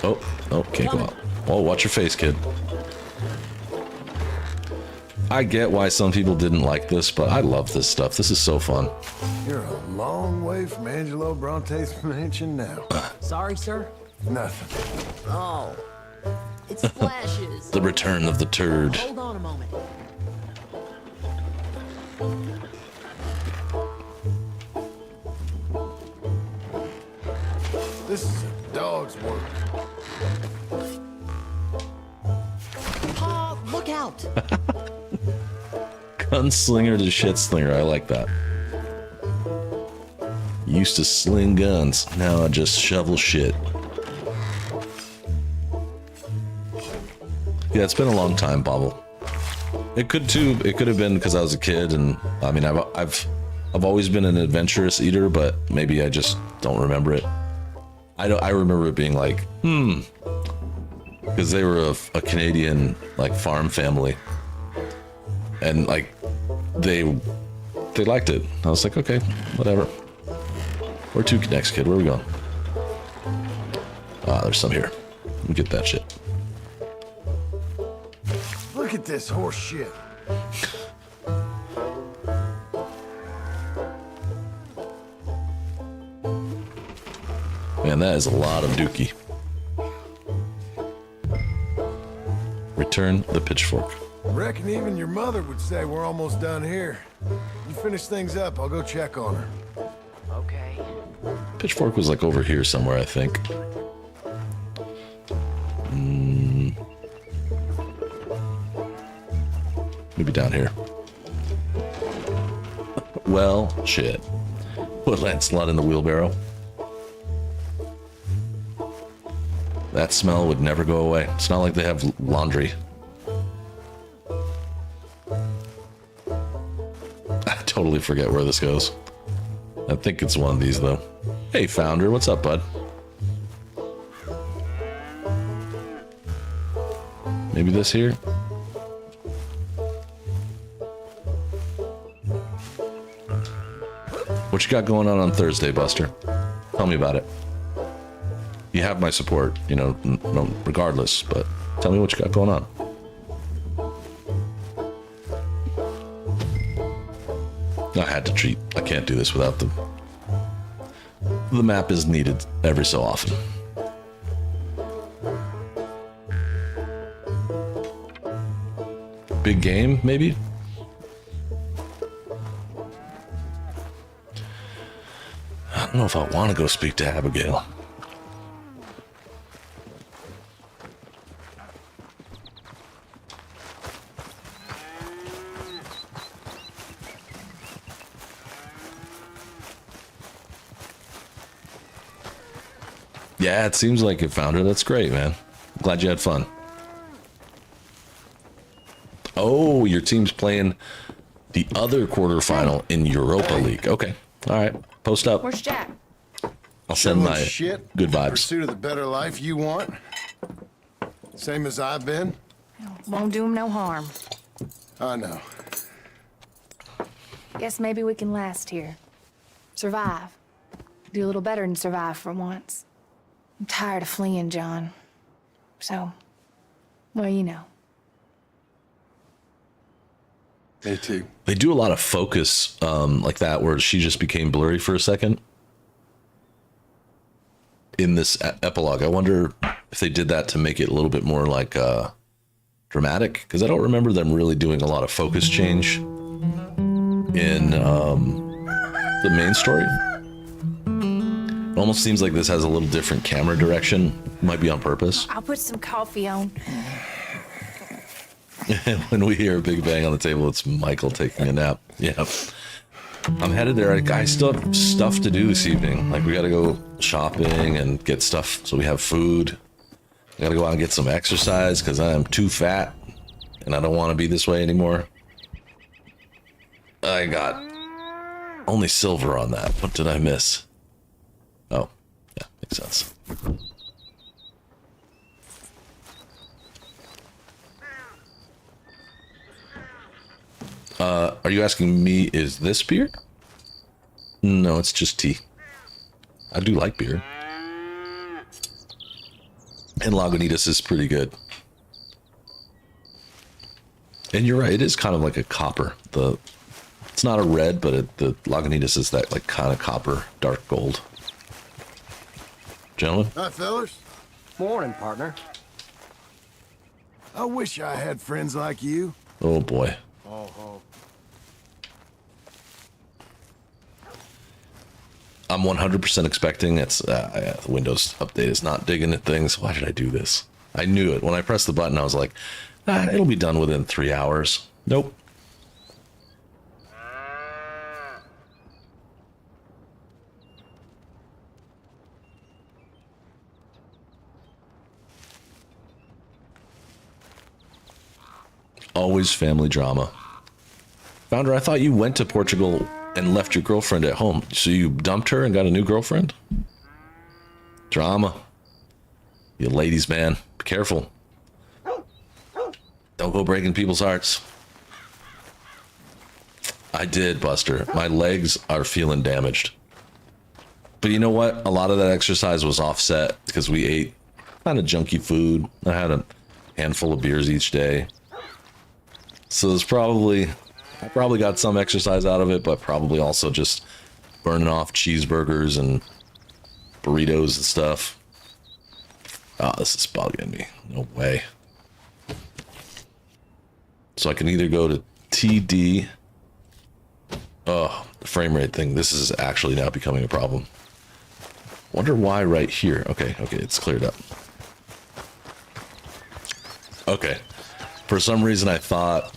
Oh, can't go out. Oh, watch your face, kid. I get why some people didn't like this, but I love this stuff. This is so fun. You're a long way from Angelo Bronte's mansion now. Sorry, sir. Nothing. Oh, it's flashes. The return of the turd. Hold on a moment. This is a dog's work. Pa, look out! Gunslinger to shit slinger. I like that. Used to sling guns. Now I just shovel shit. Yeah, it's been a long time, Bobble. It could too. It could have been because I was a kid, and I mean, I've always been an adventurous eater, but maybe I just don't remember it. I remember it being like, because they were a Canadian like farm family, and like they liked it. I was like, okay, whatever. Where to next, kid? Where are we going? Ah, there's some here. Let me get that shit. Look at this horse shit. Man, that is a lot of dookie. Return the pitchfork. Reckon even your mother would say we're almost done here. You finish things up, I'll go check on her. Okay. Pitchfork was like over here somewhere, I think. Maybe down here. Well, shit. Put Lancelot in the wheelbarrow. That smell would never go away. It's not like they have laundry. I totally forget where this goes. I think it's one of these, though. Hey, Founder, what's up, bud? Maybe this here? What you got going on Thursday, Buster? Tell me about it. You have my support, you know, no, regardless, but tell me what you got going on. I had to treat. I can't do this without them. The map is needed every so often. Big game, maybe? I don't know if I want to go speak to Abigail. Yeah, it seems like it, Founder. That's great, man. Glad you had fun. Oh, your team's playing the other quarterfinal in Europa League. Okay. All right. Post up. Where's Jack? I'll send my shit. good vibes. Pursuit of the better life you want. Same as I've been. Won't do him no harm. I know. Guess maybe we can last here. Survive. Do a little better than survive for once. I'm tired of fleeing, John. So, well, you know. Me too. They do a lot of focus like that where she just became blurry for a second. In this epilogue, I wonder if they did that to make it a little bit more like dramatic, because I don't remember them really doing a lot of focus change in the main story. It almost seems like this has a little different camera direction. Might be on purpose. I'll put some coffee on. When we hear a big bang on the table, it's Michael taking a nap. Yeah. I'm headed there. I still have stuff to do this evening. Like, we gotta go shopping and get stuff so we have food. I gotta go out and get some exercise because I am too fat and I don't want to be this way anymore. I got only silver on that. What did I miss? Oh, yeah, makes sense. Are you asking me, is this beer? No, it's just tea. I do like beer. And Lagunitas is pretty good. And you're right, it is kind of like a copper. It's not a red, but the Lagunitas is that like kind of copper, dark gold. Gentlemen? Hi, fellas. Morning, partner. I wish I had friends like you. Oh boy. I'm 100% expecting the Windows update is not digging at things. Why did I do this? I knew it. When I pressed the button, I was like, it'll be done within 3 hours. Nope. Always family drama. Founder, I thought you went to Portugal and left your girlfriend at home. So you dumped her and got a new girlfriend? Drama. You ladies, man. Be careful. Don't go breaking people's hearts. I did, Buster. My legs are feeling damaged. But you know what? A lot of that exercise was offset because we ate kind of junky food. I had a handful of beers each day. So I probably got some exercise out of it, but probably also just burning off cheeseburgers and burritos and stuff. Oh, this is bugging me. No way. So I can either go to TD. Oh, the frame rate thing. This is actually now becoming a problem. Wonder why right here. Okay, it's cleared up. Okay. For some reason I thought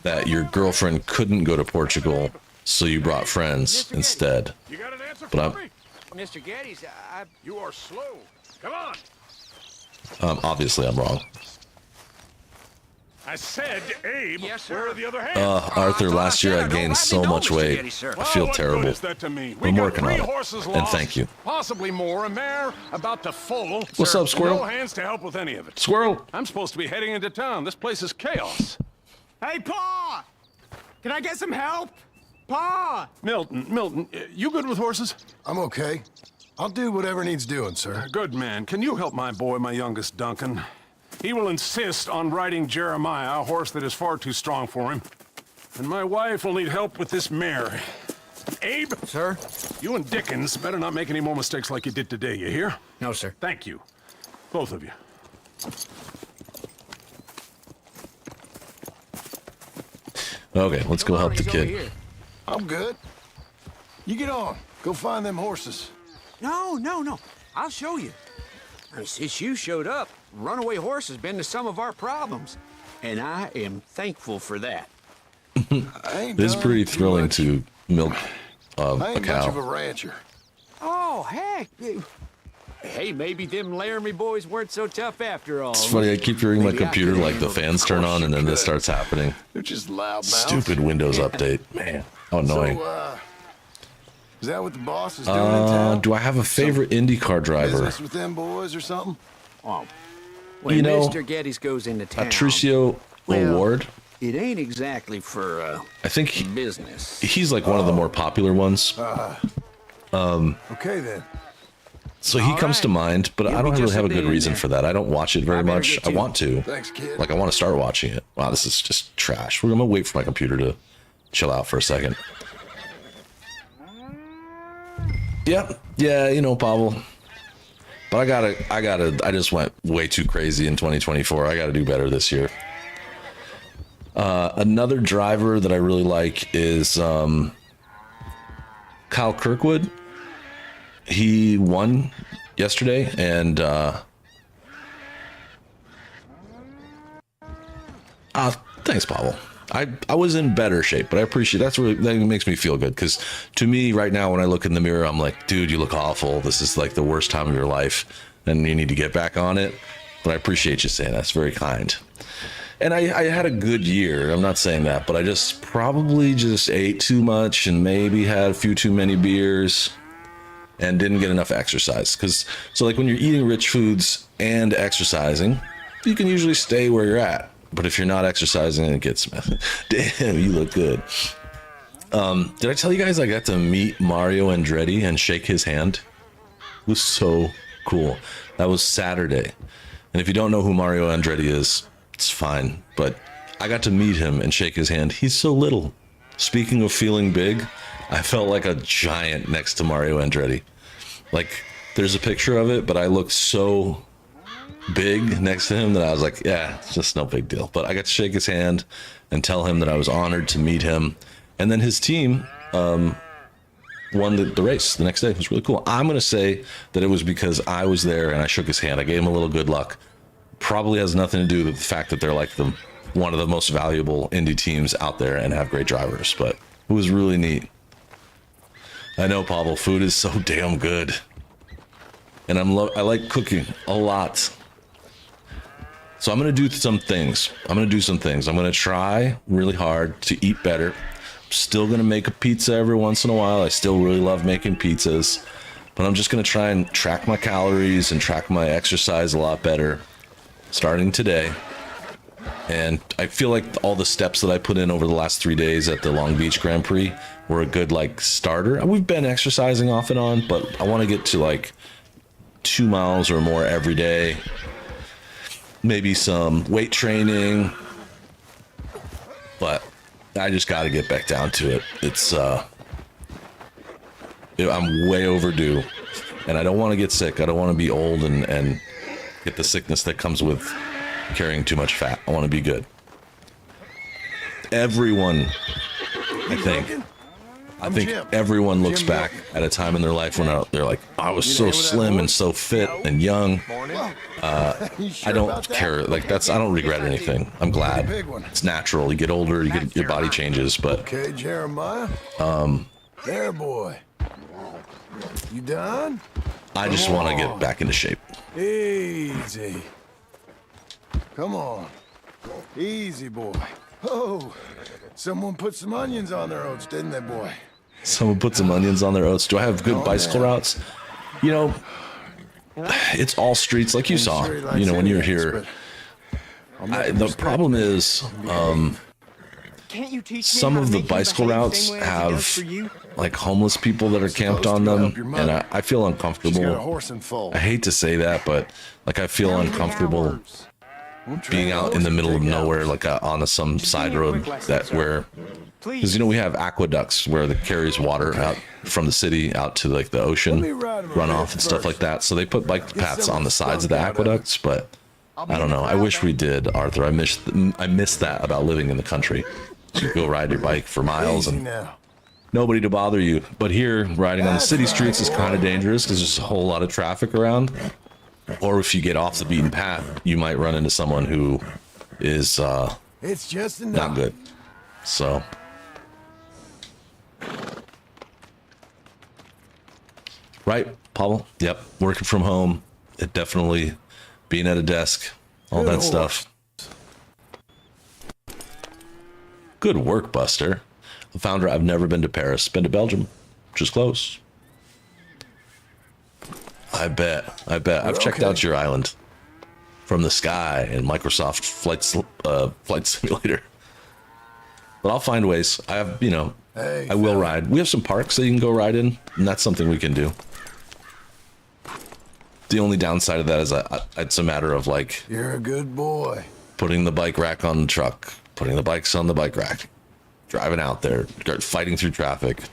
that your girlfriend couldn't go to Portugal, so you brought friends instead. You got an answer But for me? Mr. Geddes, You are slow. Come on. Obviously I'm wrong. I said, Abe, Yes, sir. where are the other hands? Arthur, last year I gained so much weight. I feel what terrible. good is that to me? We I'm got working 3 on it. horses And lost, thank you. Possibly more, a mare about to foal. What's up, Squirrel? No hands to help with any of it. Squirrel! I'm supposed to be heading into town. This place is chaos. Hey, Pa! Can I get some help? Pa! Milton, you good with horses? I'm okay. I'll do whatever needs doing, sir. Good man. Can you help my boy, my youngest Duncan? He will insist on riding Jeremiah, a horse that is far too strong for him. And my wife will need help with this mare. Abe? Sir? You and Dickens better not make any more mistakes like you did today, you hear? No, sir. Thank you. Both of you. Okay, let's go help the kid. I'm good. You get on. Go find them horses. No. I'll show you. Since you showed up, runaway horse has been to some of our problems. And I am thankful for that. It is pretty thrilling to milk I a ain't much of a cow. rancher. Oh, heck. Hey, maybe them Laramie boys weren't so tough after all. It's funny, I keep hearing my Maybe I computer could like the handle it. fans turn on and then this starts happening. They're just loud mouths. Stupid Windows update. Man, how annoying. So, is that what the boss is doing in town? Do I have a favorite IndyCar driver? Business with them boys or something? Oh, when You know, Mr. Geddes goes into town, Patricio Award? it ain't exactly for I think business. he's like one of the more popular ones. Okay, then. So he comes to mind, but I don't be really just have a a good bit in reason there. for that. I don't watch it very better much. get I to want to. Thanks, kid. Like, I want to start watching it. Wow, this is just trash. We're going to wait for my computer to chill out for a second. Yeah, you know, Pavel. But I just went way too crazy in 2024. I gotta do better this year. Another driver that I really like is Kyle Kirkwood. He won yesterday, and thanks, Pavel. I was in better shape, but I appreciate that makes me feel good, because to me right now when I look in the mirror, I'm like, dude, you look awful. This is like the worst time of your life and you need to get back on it. But I appreciate you saying that. It's very kind. And I had a good year. I'm not saying that, but I just probably just ate too much and maybe had a few too many beers and didn't get enough exercise. So like when you're eating rich foods and exercising, you can usually stay where you're at. But if you're not exercising, it gets messy. Damn, you look good. Did I tell you guys I got to meet Mario Andretti and shake his hand? It was so cool. That was Saturday. And if you don't know who Mario Andretti is, it's fine. But I got to meet him and shake his hand. He's so little. Speaking of feeling big, I felt like a giant next to Mario Andretti. Like, there's a picture of it, but I looked so big next to him that I was like, yeah, it's just no big deal. But I got to shake his hand and tell him that I was honored to meet him. And then his team won the race the next day. It was really cool. I'm going to say that it was because I was there and I shook his hand. I gave him a little good luck. Probably has nothing to do with the fact that they're like one of the most valuable indie teams out there and have great drivers, but it was really neat. I know, Pavel, food is so damn good. And I like cooking a lot. So I'm going to do some things. I'm going to try really hard to eat better. I'm still going to make a pizza every once in a while. I still really love making pizzas. But I'm just going to try and track my calories and track my exercise a lot better starting today. And I feel like all the steps that I put in over the last 3 days at the Long Beach Grand Prix were a good like starter. We've been exercising off and on, but I want to get to like 2 miles or more every day. Maybe some weight training, but I just got to get back down to it. It's I'm way overdue, and I don't want to get sick. I don't want to be old and get the sickness that comes with carrying too much fat. I want to be good. Everyone, I think everyone looks back at a time in their life when they're like, I was so slim and so fit and young. I don't care. Like I don't regret anything. I'm glad. It's natural. You get older, your body changes, but Okay, Jeremiah. There, boy. You done? I just want to get back into shape. Easy. Come on. Easy, boy. Oh, someone put some onions on their oats, didn't they, boy? Someone put some onions on their oats. Do I have good bicycle routes? You know, it's all streets like you saw, you know, when you were here. The problem is, some of the bicycle routes have like homeless people that are camped on them, and I feel uncomfortable. I hate to say that, but like I feel uncomfortable being out in the middle of nowhere, like on some side road because you know we have aqueducts where it carries water out from the city out to like the ocean runoff and stuff like that. So they put bike paths on the sides of the aqueducts, but I don't know. I wish we did, Arthur. I miss that about living in the country. You go ride your bike for miles and nobody to bother you. But here, riding on the city streets is kind of dangerous because there's a whole lot of traffic around. Or if you get off the beaten path, you might run into someone who is it's just not good. So right, Pavel? Yep, working from home. It definitely being at a desk, all that stuff. Good work, Buster. The founder, I've never been to Paris. Been to Belgium, which is close. I bet. I've checked out your island from the sky in Microsoft Flight Simulator. But I'll find ways. I have, you know, I will ride. We have some parks that you can go ride in, and that's something we can do. The only downside of that is it's a matter of like, you're a good boy. Putting the bike rack on the truck, putting the bikes on the bike rack, driving out there, fighting through traffic.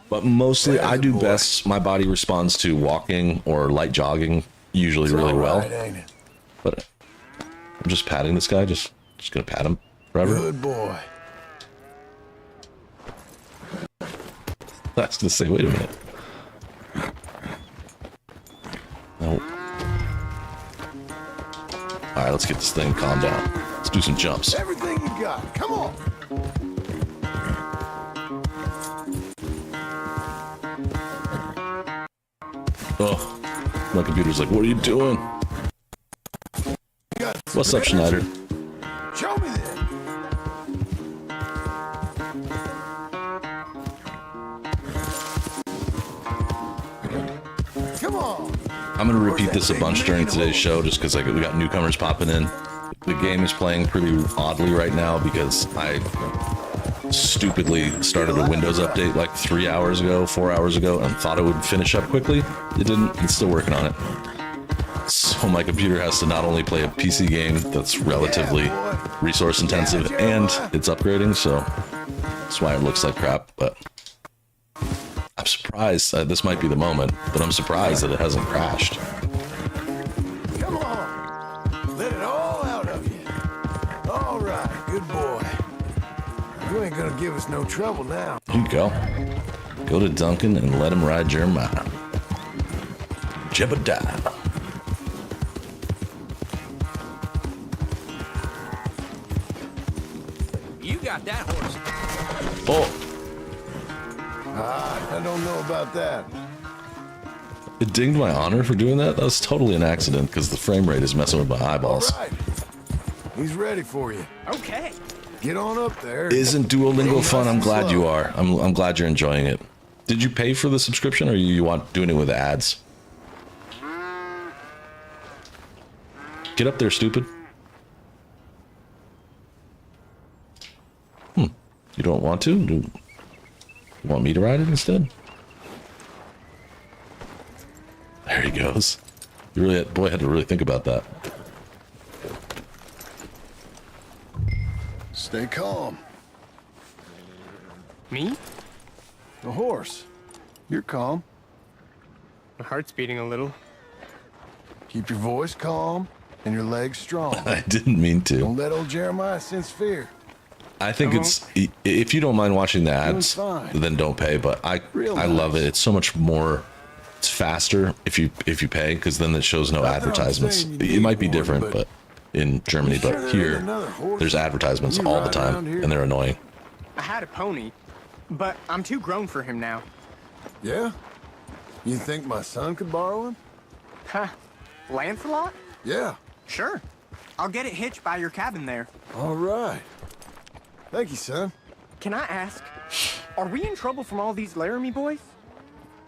But mostly I do best, my body responds to walking or light jogging usually really well. But I'm just patting this guy, just gonna pat him forever. Good boy. I was gonna say, wait a minute. No. Alright, let's get this thing calmed down. Let's do some jumps. Everything you got. Come on. Oh, my computer's like, what are you doing? What's up, Schneider? Show me that. Come on. I'm gonna repeat this a bunch during today's show just because we got newcomers popping in. The game is playing pretty oddly right now because I stupidly started a Windows update like 4 hours ago, and thought it would finish up quickly. It didn't. It's still working on it. So So my computer has to not only play a PC game that's relatively resource intensive and it's upgrading, so that's why it looks like crap, but I'm surprised. This might be the moment, but I'm surprised that it hasn't crashed. Come on. Let it all out of you. All right, good boy. You ain't gonna give us no trouble now. Here you go. Go to Duncan and let him ride Jeremiah. Jebediah. You got that horse. Oh, I don't know about that. it dinged my honor for doing that? That was totally an accident because the frame rate is messing with my eyeballs. All right. He's ready for you. Okay. Get on up there. Isn't Duolingo fun? I'm glad you are. I'm glad you're enjoying it. Did you pay for the subscription, or you want doing it with ads? Get up there, stupid. You don't want to? You want me to ride it instead? There he goes. You really, boy, had to really think about that. Stay calm. Me? The horse. You're calm. My heart's beating a little. Keep your voice calm and your legs strong. I didn't mean to. Don't let old Jeremiah sense fear. I think it's, if you don't mind watching the ads, fine. then don't pay. But I love it. It's so much more. It's faster if you pay, because then it shows no advertisements. saying you It might need be one, different, but- but in Germany, sure but there here ain't another horse there's advertisements you all the ride time, around here? and they're annoying. I had a pony, but I'm too grown for him now. Yeah? You think my son could borrow him? Huh? Lancelot? Yeah. Sure. I'll get it hitched by your cabin there. All right. Thank you, son. Can I ask, are we in trouble from all these Laramie boys?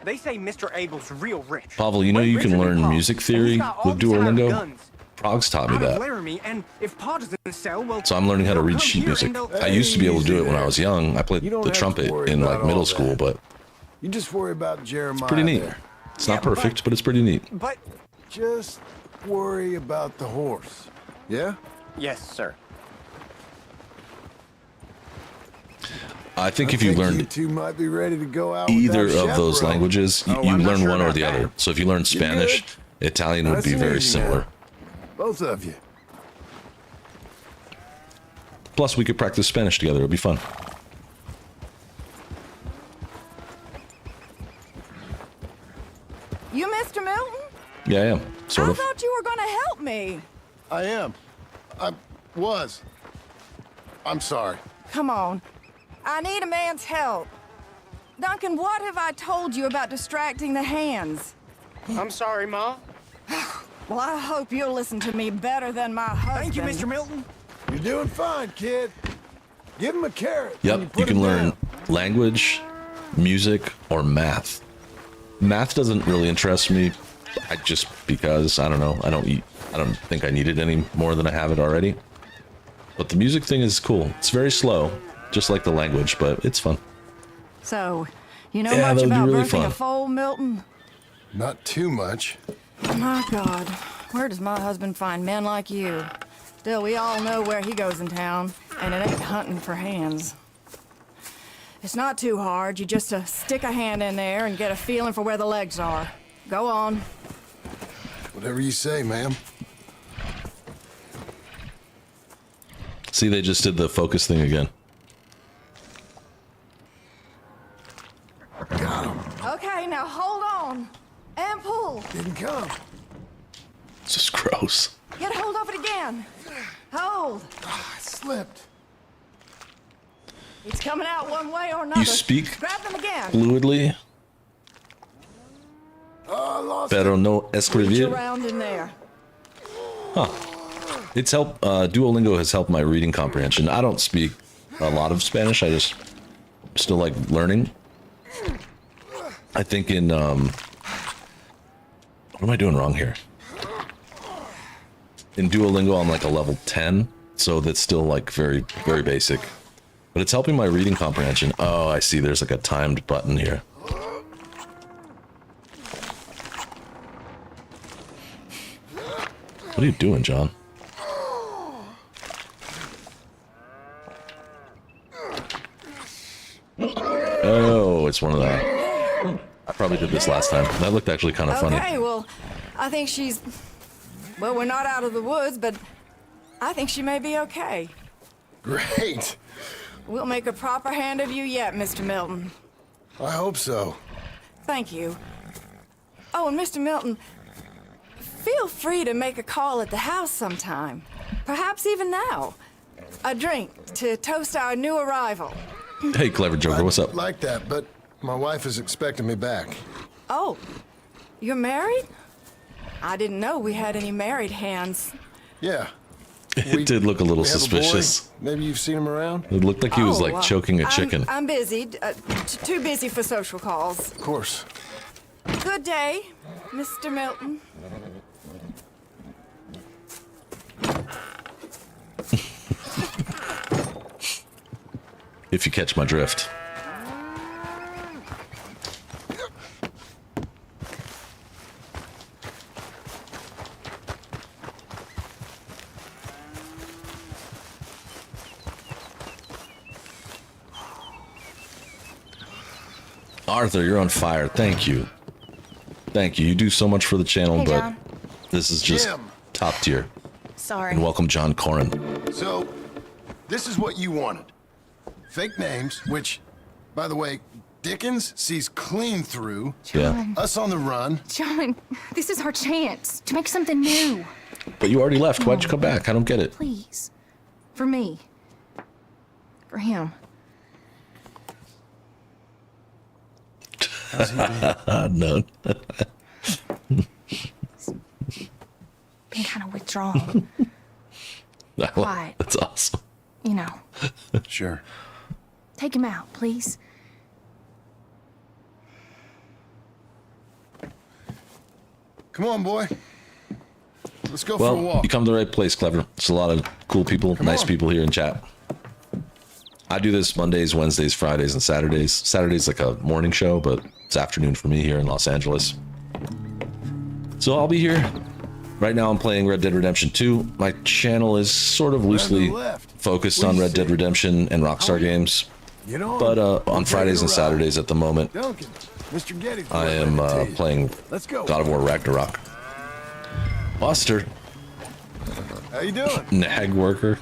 They say Mr. Abel's real rich. Pavel, you know Way you can richer than learn Pa, music and theory he's got all with these hired Duolingo. guns Prog's taught me out of that. Laramie, and if Pa doesn't sell, well, So I'm learning how to they'll read come sheet here music. and they'll- I used to be able to do it when I was young. I played You don't the have to trumpet worry in about like all middle that. school, but You just worry about Jeremiah. it's pretty neat. there. It's not Yeah, but- perfect, but it's pretty neat. But, Just worry about the horse. Yeah? yes, sir. I think I if you think learned you two might be ready to go out either without of those chaperone. languages, you I'm not learn sure one or about the that. other. So if you learn Spanish, good? Italian would Nice be and very easy now. similar. Both of you. Plus, we could practice Spanish together. It'd be fun. You Mr. Milton? Yeah, I am. Sort I of. thought you were gonna help me. I am. I was. I'm sorry. Come on. I need a man's help. Duncan, what have I told you about distracting the hands? I'm sorry, Ma. Well, I hope you'll listen to me better than my husband. Thank you, Mr. Milton. You're doing fine, kid. Give him a carrot. Yep, and you put can him learn down. language, music, or math. Math doesn't really interest me. I just because I don't know. I don't think I need it any more than I have it already. But the music thing is cool. It's very slow, just like the language, but it's fun. So, you know Yeah, much that would be about really birthing a fun. foal, Milton? Not too much. My God, where does my husband find men like you? Still, we all know where he goes in town, and it ain't hunting for hands. It's not too hard. You just stick a hand in there and get a feeling for where the legs are. Go on. Whatever you say, ma'am. See, they just did the focus thing again. Okay, now hold on. And pull. Didn't come. It's just gross. Get hold of it again. Hold. I slipped. It's coming out one way or another. You speak Grab them again. fluidly, Oh, I lost pero it. no Reach escribir. around in there. It's helped. Duolingo has helped my reading comprehension. I don't speak a lot of Spanish. I just still like learning. I think in what am I doing wrong here? In Duolingo, I'm like a level 10, so that's still like very, very basic. But it's helping my reading comprehension. Oh, I see. There's like a timed button here. What are you doing, John? Oh, it's one of that. I probably did this last time. That looked actually kind of funny. Okay, well, I think she's... Well, we're not out of the woods, but I think she may be okay. Great. We'll make a proper hand of you yet, Mr. Milton. I hope so. Thank you. Oh, and Mr. Milton, feel free to make a call at the house sometime. Perhaps even now. A drink to toast our new arrival. Hey, Clever Joker, what's up? I'd like that, but my wife is expecting me back. Oh, you're married? I didn't know we had any married hands. Yeah. It did look a little we have suspicious. A boy. Maybe you've seen him around? It looked like he was like choking a chicken. I'm busy. Too busy for social calls. Of course. Good day, Mr. Milton. If you catch my drift. Arthur, you're on fire. Thank you. Thank you. You do so much for the channel, Hey, but John. this is just Jim. top tier. Sorry. And welcome, John Corrin. So, this is what you wanted. Fake names, which, by the way, Dickens sees clean through. Yeah. Us on the run. John, this is our chance to make something new. But you already left. Why'd you come back? I don't get it. Please. For me. For him. No. Being kind of withdrawn. Quiet. That's awesome. You know. Sure. Take him out, please. Come on, boy. Let's go for a Well, walk. you come to the right place, Clever. There's a lot of cool people, nice people here in chat. I do this Mondays, Wednesdays, Fridays, and Saturdays. Saturday's like a morning show, but it's afternoon for me here in Los Angeles. So I'll be here. Right now I'm playing Red Dead Redemption 2. My channel is sort of loosely focused on Red Dead Redemption and Rockstar games. But on Fridays and Saturdays at the moment, Duncan, Mr. Gettysburg, I am playing Let's go. God of War Ragnarok. Buster. How you doing? Nag worker.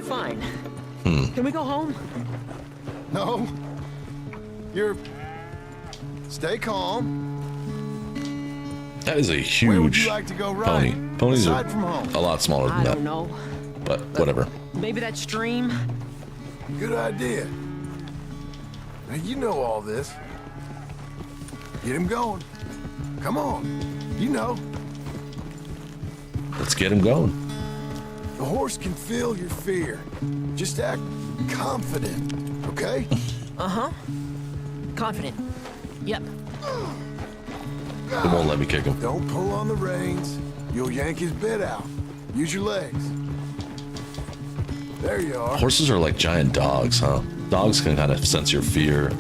Fine. Can we go home? No. You're... Stay calm. That is a Where would huge you like to go pony. riding? Ponies are Aside from home. a lot smaller than I that. don't know. But whatever. Maybe that stream? Good idea. Now you know all this. Get him going. Come on. You know. Let's get him going. The horse can feel your fear. Just act confident, okay? Uh-huh. Confident. Yep. It won't let me kick him. Don't pull on the reins. You'll yank his bit out. Use your legs. There you are. Horses are like giant dogs, huh? Dogs can kind of sense your fear,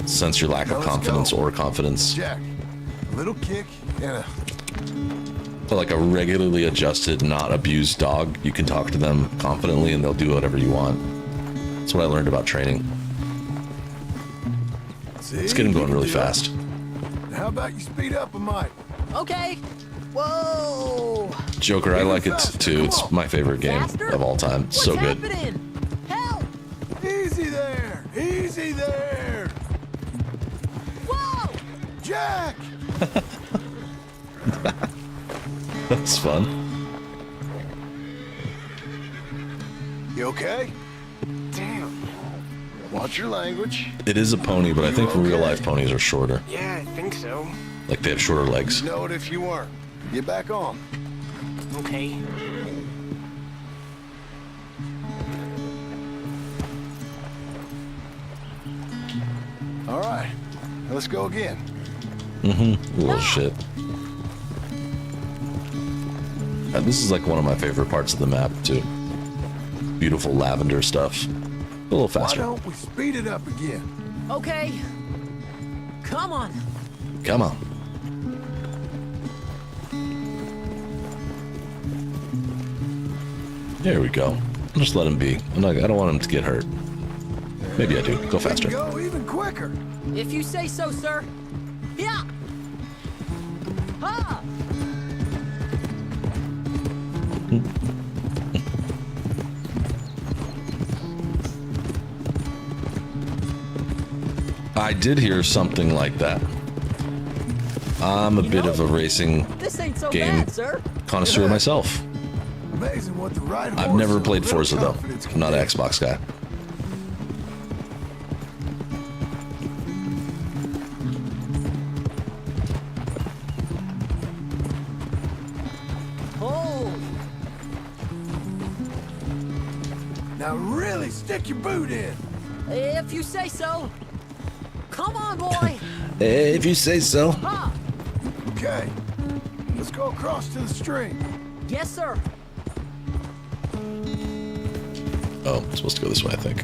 sense your lack Now of let's confidence go. or confidence. Jack, a little kick and a... But like a regularly adjusted, not abused dog, you can talk to them confidently and they'll do whatever you want. That's what I learned about training. Let's get him going really fast. How about you speed up a mite? Okay. Whoa! Joker, I like it too. It's my favorite game of all time. It's so good. Happening? Help! Easy there! Easy there! Whoa! Jack! That's fun. You okay? Damn. Watch your language. It is a pony, but I think real life ponies are shorter. Yeah, I think so. Like they have shorter legs. Know it if you weren't. Get back on. Okay. All right. Let's go again. Little shit. This is like one of my favorite parts of the map too. Beautiful lavender stuff. A little Why faster. don't we speed it up again? Okay. Come on. Come on. There we go. Just let him be. I don't want him to get hurt. Maybe I do. Go faster. Go even quicker. If you say so, sir. Yeah. Ha! I did hear something like that. I'm a bit of a racing This ain't so game bad, sir. connoisseur myself. Amazing what the right I've horse never and played little Forza though. confidence I'm can not an give. Xbox guy. Oh, Now really stick your boot in. if you say so. Come on, boy. If you say so. Ha! Okay. Let's go across to the stream. Yes, sir. Oh, I'm supposed to go this way, I think.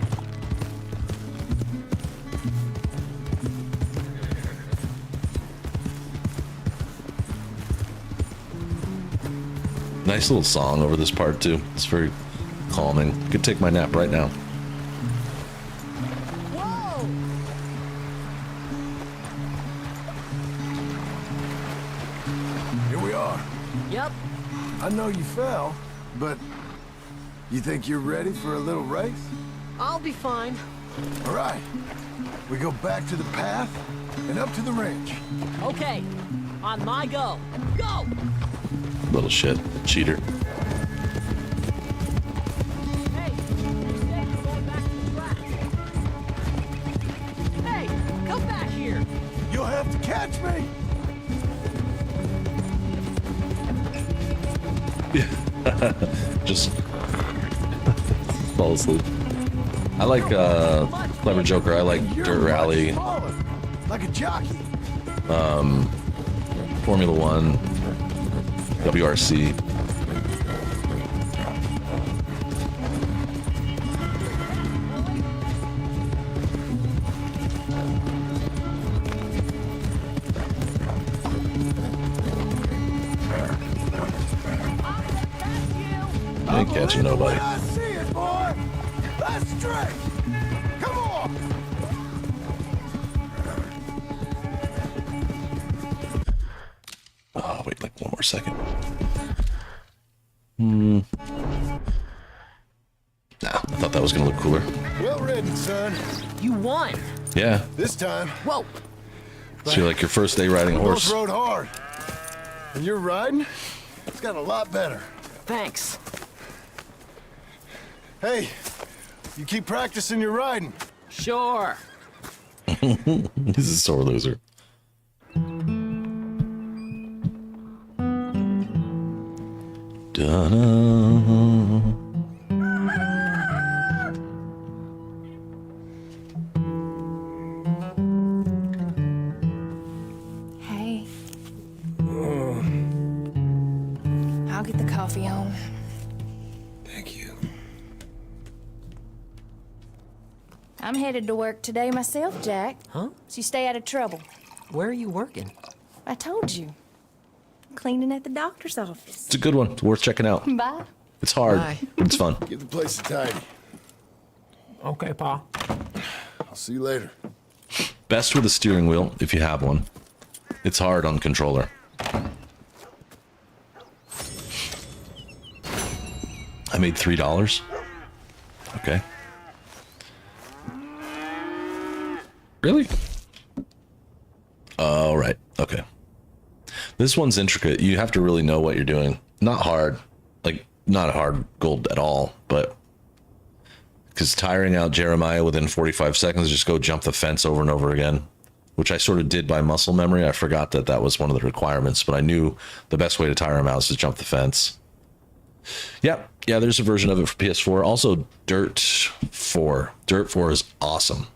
Nice little song over this part too. It's very calming. Could take my nap right now. Whoa! Here we are. Yep. I know you fell, but you think you're ready for a little race? I'll be fine. All right. We go back to the path and up to the ranch. Okay. On my go. Go! Little shit. Cheater. Hey, you said you're going back to the track. Hey, come back here. You'll have to catch me. Just fall asleep. I like Clever Joker. I like You're Dirt much Rally, smaller, like a jockey. Formula One, WRC. I ain't catching nobody. I see it, boy. That's straight. Come on. Oh, wait, like one more second. Nah, I thought that was gonna look cooler. Well ridden, son. You won. Yeah, This time, Whoa. so you're like your first day riding a we both horse. rode hard. And you're riding? It's got a lot better. Thanks. Hey, you keep practicing your riding. Sure. He's a sore loser. Da-da. Hey. I'll get the coffee on. Thank you. I'm headed to work today myself, Jack. Huh? So you stay out of trouble. Where are you working? I told you. Cleaning at the doctor's office. It's a good one. It's worth checking out. Bye. It's hard, Bye. but it's fun. Get the place tidy. Okay, Pa. I'll see you later. Best with a steering wheel, if you have one. It's hard on controller. I made $3. Okay. Really? Oh, right. Okay. This one's intricate. You have to really know what you're doing. Not hard. Like, not hard gold at all, but... Because tiring out Jeremiah within 45 seconds, just go jump the fence over and over again. Which I sort of did by muscle memory. I forgot that that was one of the requirements, but I knew the best way to tire him out is to jump the fence. Yeah, there's a version of it for PS4. Also, Dirt 4. Dirt 4 is awesome.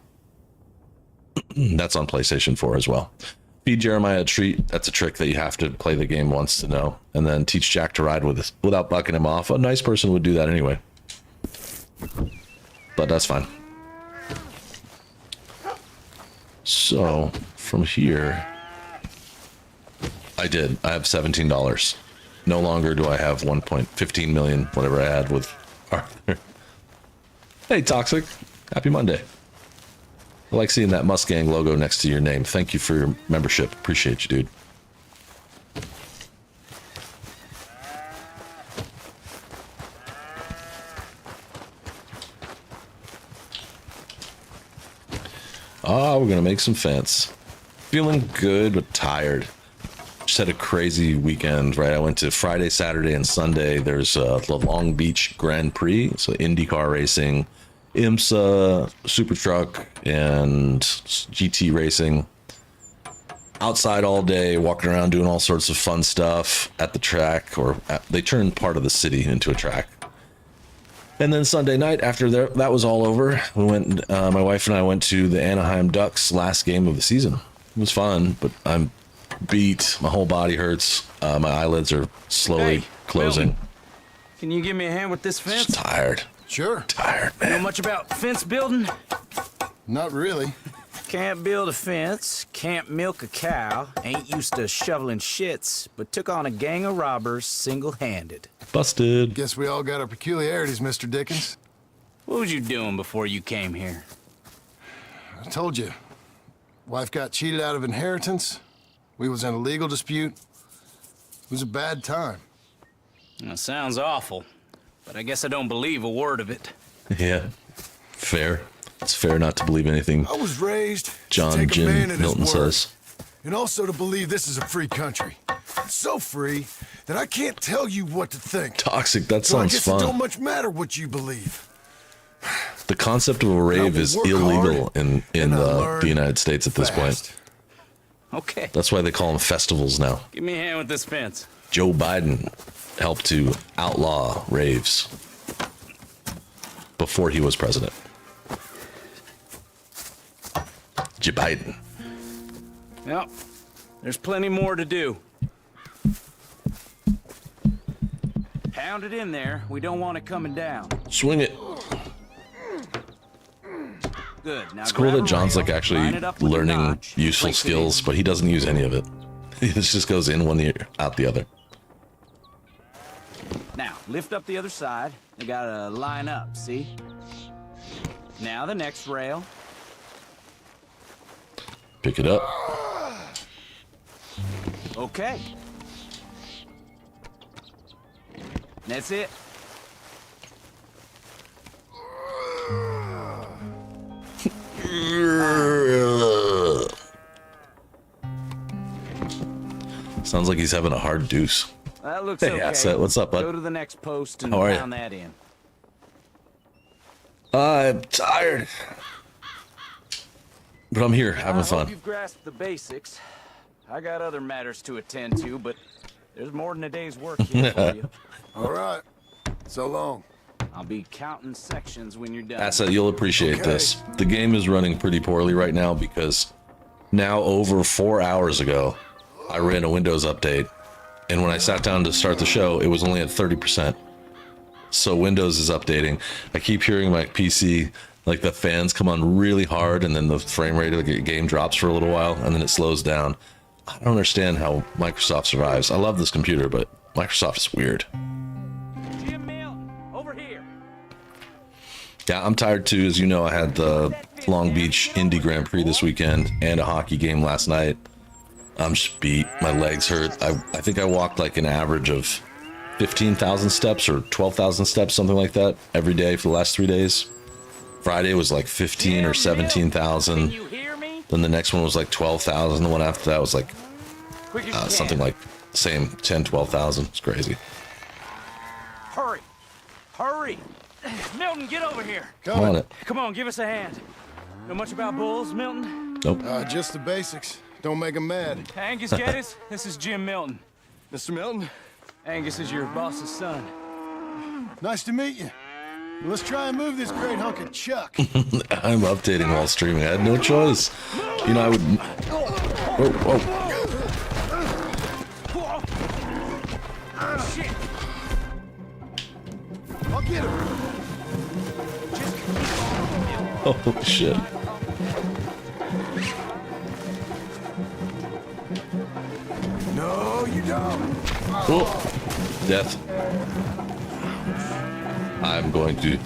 That's on PlayStation 4 as well. Feed Jeremiah a treat. That's a trick that you have to play the game once to know. And then teach Jack to ride with us without bucking him off. A nice person would do that anyway. But that's fine. So, from here... I did. I have $17. No longer do I have 1.15 million, whatever I had with Arthur. Hey, Toxic. Happy Monday. I like seeing that Mustang logo next to your name. Thank you for your membership. Appreciate you, dude. Oh, we're going to make some fence. Feeling good, but tired. Just had a crazy weekend, right? I went to Friday, Saturday, and Sunday. There's the Long Beach Grand Prix, so IndyCar racing, IMSA, Super Truck, and GT racing. Outside all day, walking around doing all sorts of fun stuff at the track, they turned part of the city into a track. And then Sunday night, after that was all over, we went. My wife and I went to the Anaheim Ducks' last game of the season. It was fun, but I'm beat. My whole body hurts. My eyelids are slowly closing. Milton, can you give me a hand with this fence? Just tired. Sure. Tired, man. Know much about fence building? Not really. Can't build a fence, can't milk a cow, ain't used to shoveling shits, but took on a gang of robbers single-handed. Busted. Guess we all got our peculiarities, Mr. Dickens. What was you doing before you came here? I told you. Wife got cheated out of inheritance. We was in a legal dispute. It was a bad time. That sounds awful, but I guess I don't believe a word of it. Yeah, fair. It's fair not to believe anything I was raised John to take a man Jim at Milton his word, says. and also to believe this is a free country. It's so free that I can't tell you what to think. Toxic, that So I sounds guess it don't fun. much matter what you believe. The concept of a rave is work illegal hard, in and I the learn United States at this point. fast. Okay, That's why they call them festivals now. give me a hand with this fence. Joe Biden helped to outlaw raves before he was president. Joe Biden. Yep, there's plenty more to do. Pound it in there. We don't want it coming down. Swing it. Good. Now It's cool grab that a John's rail, like actually line it up with a learning notch, useful place it skills, in. but he doesn't use any of it. This just goes in one ear, out the other. Now, lift up the other side. They gotta line up, see? Now the next rail. Pick it up. Okay. That's it. Sounds like he's having a hard deuce. That looks Hey, okay. Asset, what's up, bud? Go to the next post and How are ya? pound that in. I'm tired. But I'm here, having I hope fun. you've grasped the basics. I got other matters to attend to, but there's more than a day's work here for you. All right. So long. I'll be counting sections when you're done. Asset, you'll appreciate Okay. this. The game is running pretty poorly right now because now over 4 hours ago, I ran a Windows update. And when I sat down to start the show, it was only at 30%. So Windows is updating. I keep hearing my PC, like the fans come on really hard and then the frame rate of the game drops for a little while and then it slows down. I don't understand how Microsoft survives. I love this computer, but Microsoft is weird. Jim Milton, over here. Yeah, I'm tired too. As you know, I had the Long Beach Indy Grand Prix this weekend and a hockey game last night. I'm just beat. My legs hurt. I think I walked like an average of 15,000 steps or 12,000 steps, something like that, every day for the last 3 days. Friday was like 15 or 17,000. You hear me? Then the next one was like 12,000. The one after that was like Quick as you can. something like same 10, 12,000. It's crazy. Hurry! Hurry! Milton, get over here. I'm on it. Come on, give us a hand. Know much about bulls, Milton? Nope. Just the basics. Don't make them mad. Angus Geddes, this is Jim Milton. Mr. Milton, Angus is your boss's son. nice to meet you. Let's try and move this great hunk of chuck. I'm updating while streaming. I had no choice. You know, I would. Whoa, whoa. Shit! I'll get him. Oh, shit. No, you don't. Oh, death. I'm going to.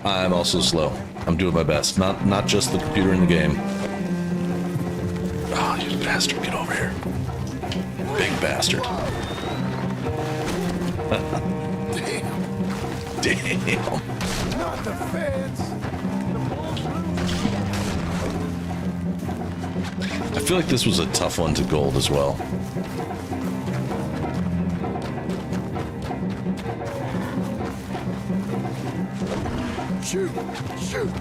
I'm also slow. I'm doing my best. Not just the computer in the game. Oh, you bastard! Get over here, big bastard. Damn. Not the feds. I feel like this was a tough one to gold as well. Shoot! Shoot!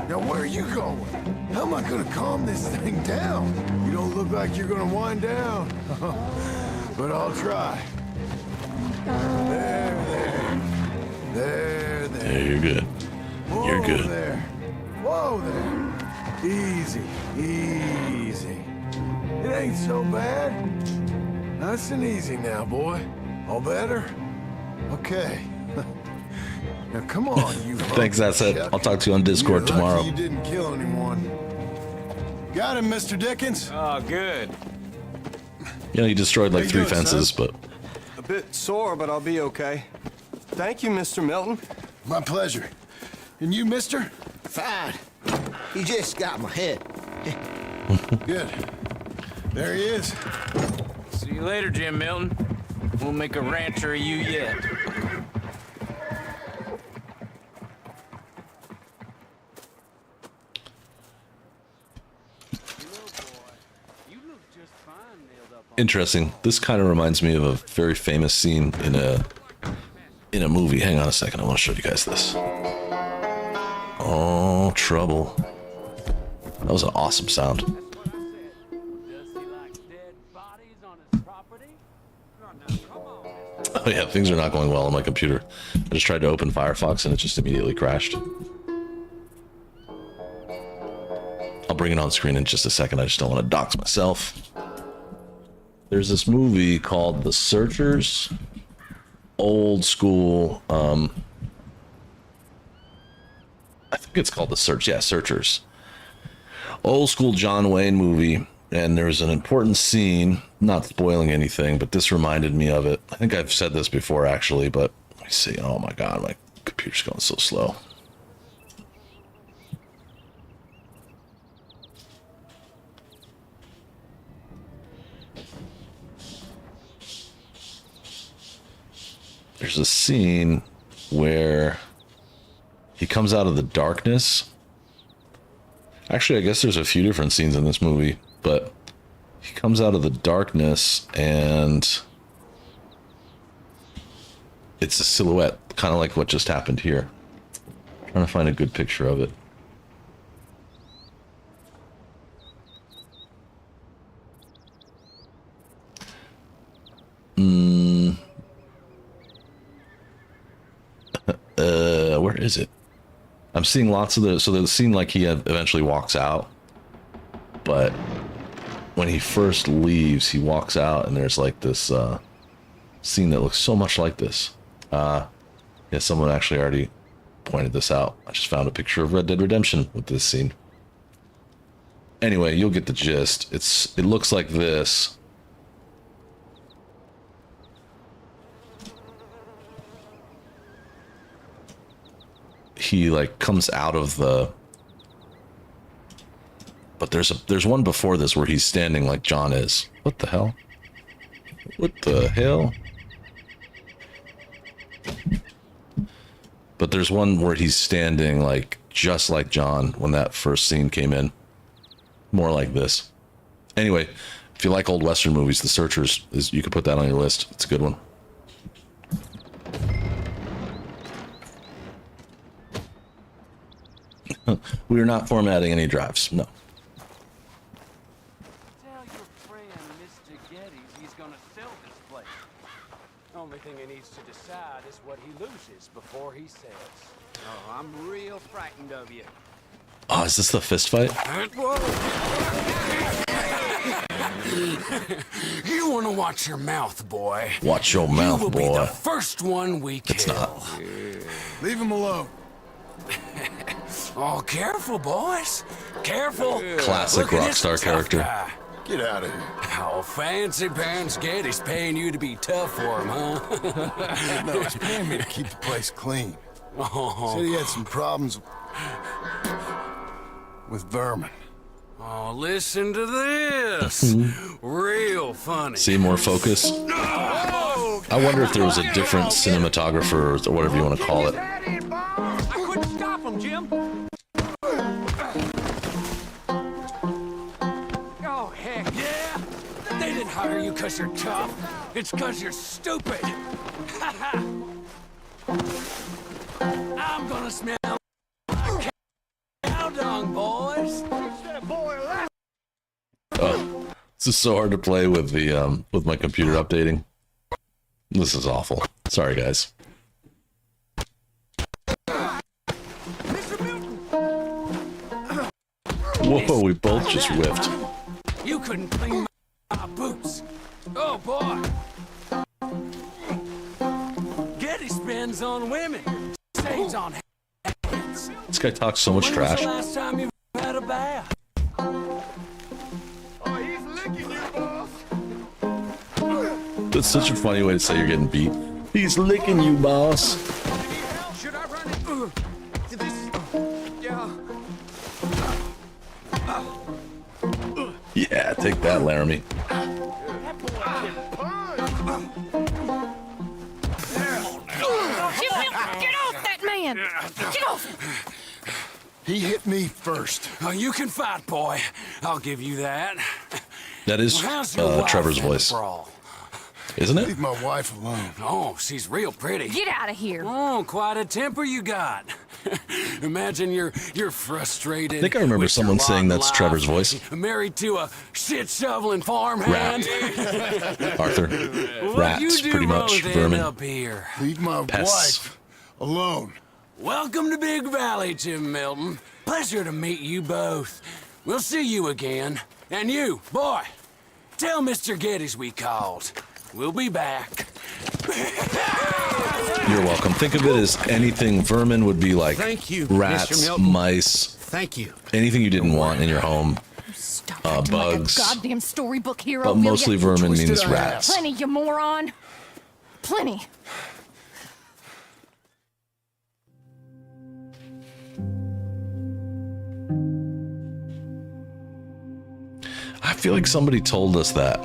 Now where are you going? How am I gonna calm this thing down? You don't look like you're gonna wind down. But I'll try. There. Yeah, you're good. You're good. There. Whoa there. Easy. It ain't so bad. Nice and easy now, boy. All better? Okay. Now come on, you. Thanks, that's it. I'll talk to you on Discord You're lucky tomorrow. You didn't kill anyone. Got him, Mr. Dickens. Oh, good. You know, you destroyed like How you 3 doing, fences, son? but A bit sore, but I'll be okay. Thank you, Mr. Milton. My pleasure. And you, mister? Fine. He just got my head. Good. There he is. See you later, Jim Milton. We'll make a rancher of you yet. interesting. This kind of reminds me of a very famous scene in a movie. Hang on a second, I want to show you guys this. Oh, trouble. That was an awesome sound. Oh yeah, things are not going well on my computer. I just tried to open Firefox and it just immediately crashed. I'll bring it on screen in just a second. I just don't want to dox myself. There's this movie called The Searchers. Old school, I think it's called The Search. Yeah, Searchers. Old school John Wayne movie. And there's an important scene, not spoiling anything, but this reminded me of it. I think I've said this before, actually, but let me see. Oh my God, my computer's going so slow. There's a scene where he comes out of the darkness. Actually, I guess there's a few different scenes in this movie, but he comes out of the darkness and it's a silhouette, kind of like what just happened here. I'm trying to find a good picture of it. Where is it? I'm seeing lots of so the scene like he eventually walks out, but when he first leaves, he walks out and there's like this scene that looks so much like this. Yeah, someone actually already pointed this out. I just found a picture of Red Dead Redemption with this scene. Anyway, you'll get the gist. It looks like this. He like comes out of the, but there's one before this where he's standing like John is. What the hell? What the hell? But there's one where he's standing like just like John when that first scene came in. More like this. Anyway, if you like old Western movies, The Searchers is, you could put that on your list. It's a good one. We are not formatting any drives, no. Tell your friend, Mr. Geddes, he's gonna sell this place. Only thing he needs to decide is what he loses before he sells. Oh, I'm real frightened of you. Oh, is this the fist fight? You want to watch your mouth, boy. Watch your mouth, You will boy. be the first one we kill. It's not. Leave him alone. Oh, careful, boys. Careful. Classic Look at rock this star tough character. guy. Get out of here. Oh, Fancy Pants Getty's paying you to be tough for him, huh? No, he's paying me to keep the place clean. Oh. Said he had some problems with vermin. Oh, listen to this. Real funny. See, more focus. I wonder if there was a different cinematographer or whatever you want to call it. I couldn't stop him, Jim. Oh, heck. Yeah? They didn't hire you because you're tough. It's because you're stupid. I'm gonna smell like cow dung, boys. Oh, this is so hard to play with the with my computer updating. This is awful. Sorry, guys. Whoa, we both just whiffed. You couldn't clean my boots. Oh, boy. Getty spends on women. Saves on hands. This guy talks so much When trash. was the last time you had a bath? That's such a funny way to say you're getting beat. He's licking you, boss. Should I run it? Yeah, take that, Laramie. Get off that man! Get off! He hit me first. Oh, you can fight, boy. I'll give you that. That is Well, how's your wife Trevor's in the voice, brawl? isn't it? Leave my wife alone. Oh, she's real pretty. Get out of here! Oh, quite a temper you got. Imagine you're frustrated. I think I remember with your someone saying lot that's life, Trevor's voice. Married to a shit-shoveling farmhand. Arthur. What you Rats, do pretty much. wrong Vermin. up here? Leave my Pests. wife alone. Welcome to Big Valley, Jim Milton. Pleasure to meet you both. We'll see you again. And you, boy, tell Mr. Geddes we called. We'll be back. You're welcome. Think of it as anything. Vermin would be like Thank you, rats, Mr. Milton. mice, Thank you. anything you didn't want in your home. Stop acting bugs. like a goddamn storybook hero, But will mostly ya? vermin Twisted means ass. rats. Plenty, you moron. Plenty. I feel like somebody told us that.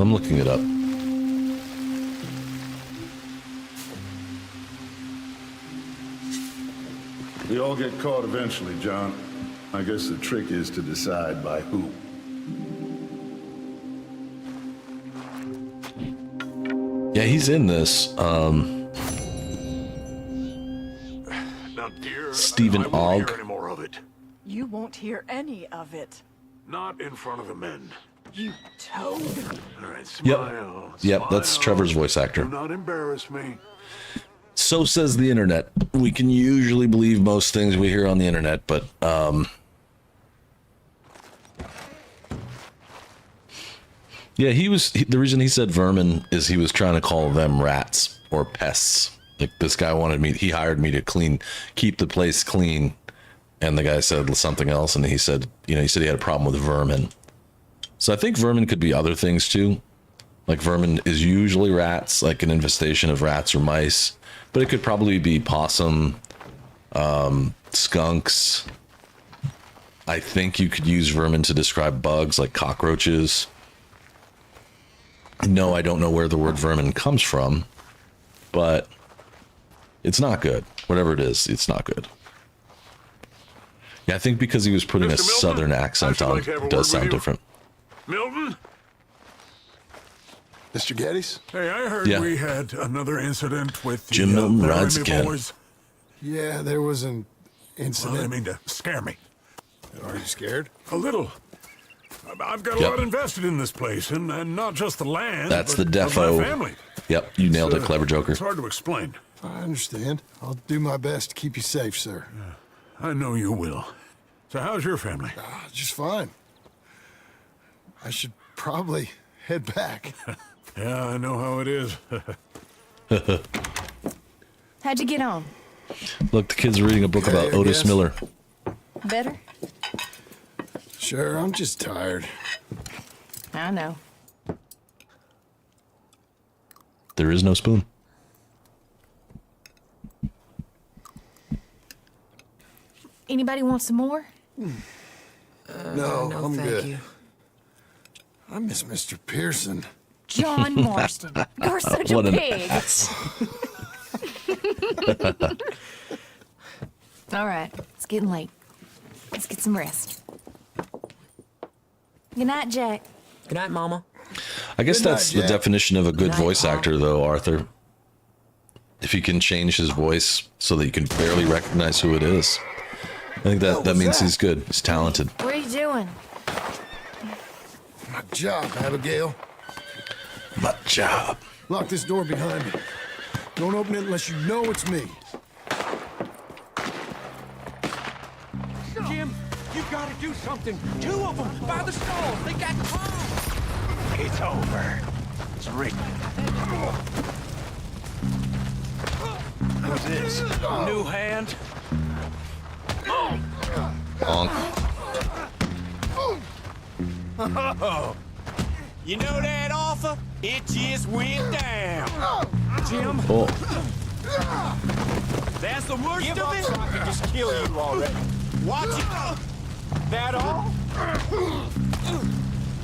I'm looking it up. We all get caught eventually, John. I guess the trick is to decide by who. Yeah, he's in this. Now, dear, Stephen I won't Ogg. hear any more of it. You won't hear any of it. Not in front of the men. You toad. All right, Yep. smile. Yep, that's smile. Trevor's voice actor. Do not embarrass me. So says the internet. We can usually believe most things we hear on the internet, but yeah, the reason he said vermin is he was trying to call them rats or pests. Like, this guy wanted me, he hired me to keep the place clean, and the guy said something else, and he said he said he had a problem with vermin. So I think vermin could be other things too. Like, vermin is usually rats, like an infestation of rats or mice, but it could probably be possum, skunks. I think you could use vermin to describe bugs like cockroaches. No, I don't know where the word vermin comes from, but it's not good. Whatever it is, it's not good. Yeah, I think because he was putting Mr. a Milton, southern accent I'd on, like to have a it does word sound with you. different. Milton? Mr. Geddes? Hey, I heard Yeah. we had another incident with the Jim Milton rides Laramie again. boys. Yeah, there was an Well, I incident. mean to scare me. Are you scared? A little. I've got a Yep. lot invested in this place, and not just the land. That's but the defo. my family. Yep, you nailed it, clever Joker. It's hard to explain. I understand. I'll do my best to keep you safe, sir. I know you will. So how's your family? Just fine. I should probably head back. Yeah, I know how it is. How'd you get on? Look, the kid's reading a book Okay, about I Otis guess. Miller. Better? Sure, I'm just tired. I know. There is no spoon. Anybody want some more? No, I'm thank good. you. I miss Mr. Pearson. John Marston, you're such a What an pig. All right, it's getting late. Let's get some rest. Good night, Jack. Good night, Mama. I guess Good night, that's the Jack. definition of a good Night, voice Pop. actor, though, Arthur. If you can change his voice so that you can barely recognize who it is. I think that was means that? he's good. He's talented. What are you doing? My job, Abigail. My job. Lock this door behind me. Don't open it unless you know it's me. Jim, you gotta do something. 2 of them by the stalls. They got bombs. It's over. It's written. Who's this? New hand? Bonk. Oh, you know that offer? It just went down. Jim, Oh, that's the worst of it. So I can just kill you already. Watch it. That all?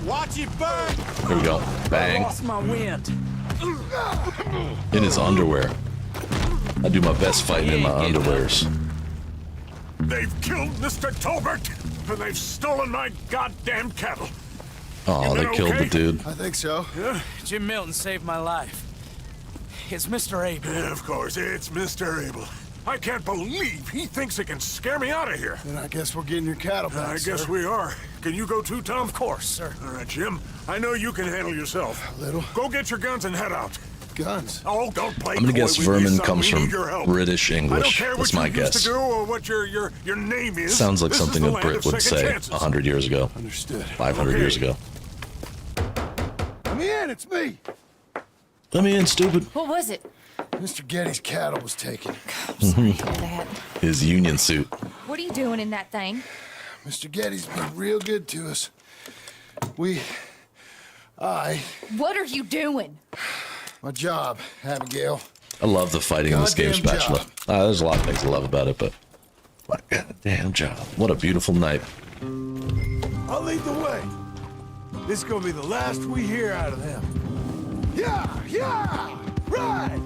Watch it burn. there we go. Bang. Lost my wind. In his underwear. I do my best fighting in my underwears. They've killed Mr. Tolbert, and they've stolen my goddamn cattle. Oh, they You killed the okay? dude. I think so. Jim Milton saved my life. It's Mr. Abel. Yeah, of course, it's Mr. Abel. I can't believe he thinks he can scare me out of here. Then I guess we're getting your cattle back, I guess sir. we are. Can you go too, Tom? Of course, sir. All right, Jim. I know you can handle yourself. A little. Go get your guns and head out. Guns. Oh, don't play I'm gonna coy guess with me, Vermin son. comes We from need your help. British I don't English. care That's what my you used guess. to do or what your name is. Sounds like This is something the a land Brit of would second say chances. 100 years ago. Understood. 500 Okay. years ago. Let me in, it's me. Let me in, stupid. What was it? Mr. Getty's cattle was taken. Sorry to hear that. His union suit. What are you doing in that thing? Mr. Getty's been real good to us. What are you doing? My job, Abigail. I love the fighting in this game, Goddamn Spatula. job. There's a lot of things I love about it, but my goddamn job. What a beautiful night. I'll lead the way. This is gonna be the last we hear out of them. Yeah, right.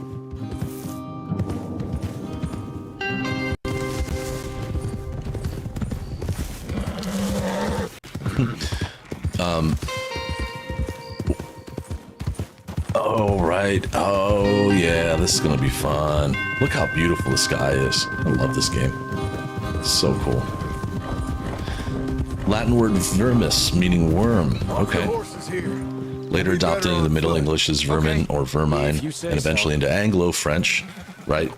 Oh, right. Oh, yeah. This is going to be fun. Look how beautiful the sky is. I love this game. It's so cool. Latin word vermis, meaning worm. Okay. Horses here. Later adopted into the Middle English as vermin or vermine, If you say and eventually into Anglo-French, right?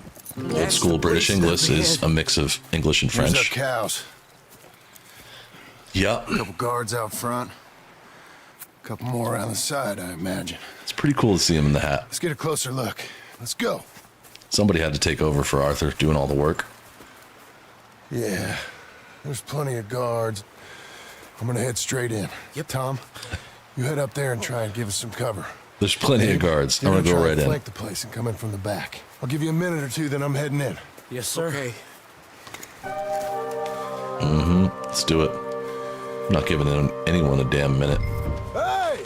Old school British English is a mix of English and Here's our French. cows. Yep. Couple guards out front. Couple more around the side, I imagine. It's pretty cool to see him in the hat. Let's get a closer look. Let's go. Somebody had to take over for Arthur, doing all the work. Yeah, there's plenty of guards. I'm gonna head straight in. Yep. Tom, you head up there and try and give us some cover. There's plenty of guards. I'm You're going to go try right and in. flank the place and come in from the back. I'll give you a minute or two, then I'm heading in. Yes, sir. Okay. Let's do it. I'm not giving anyone a damn minute. Hey!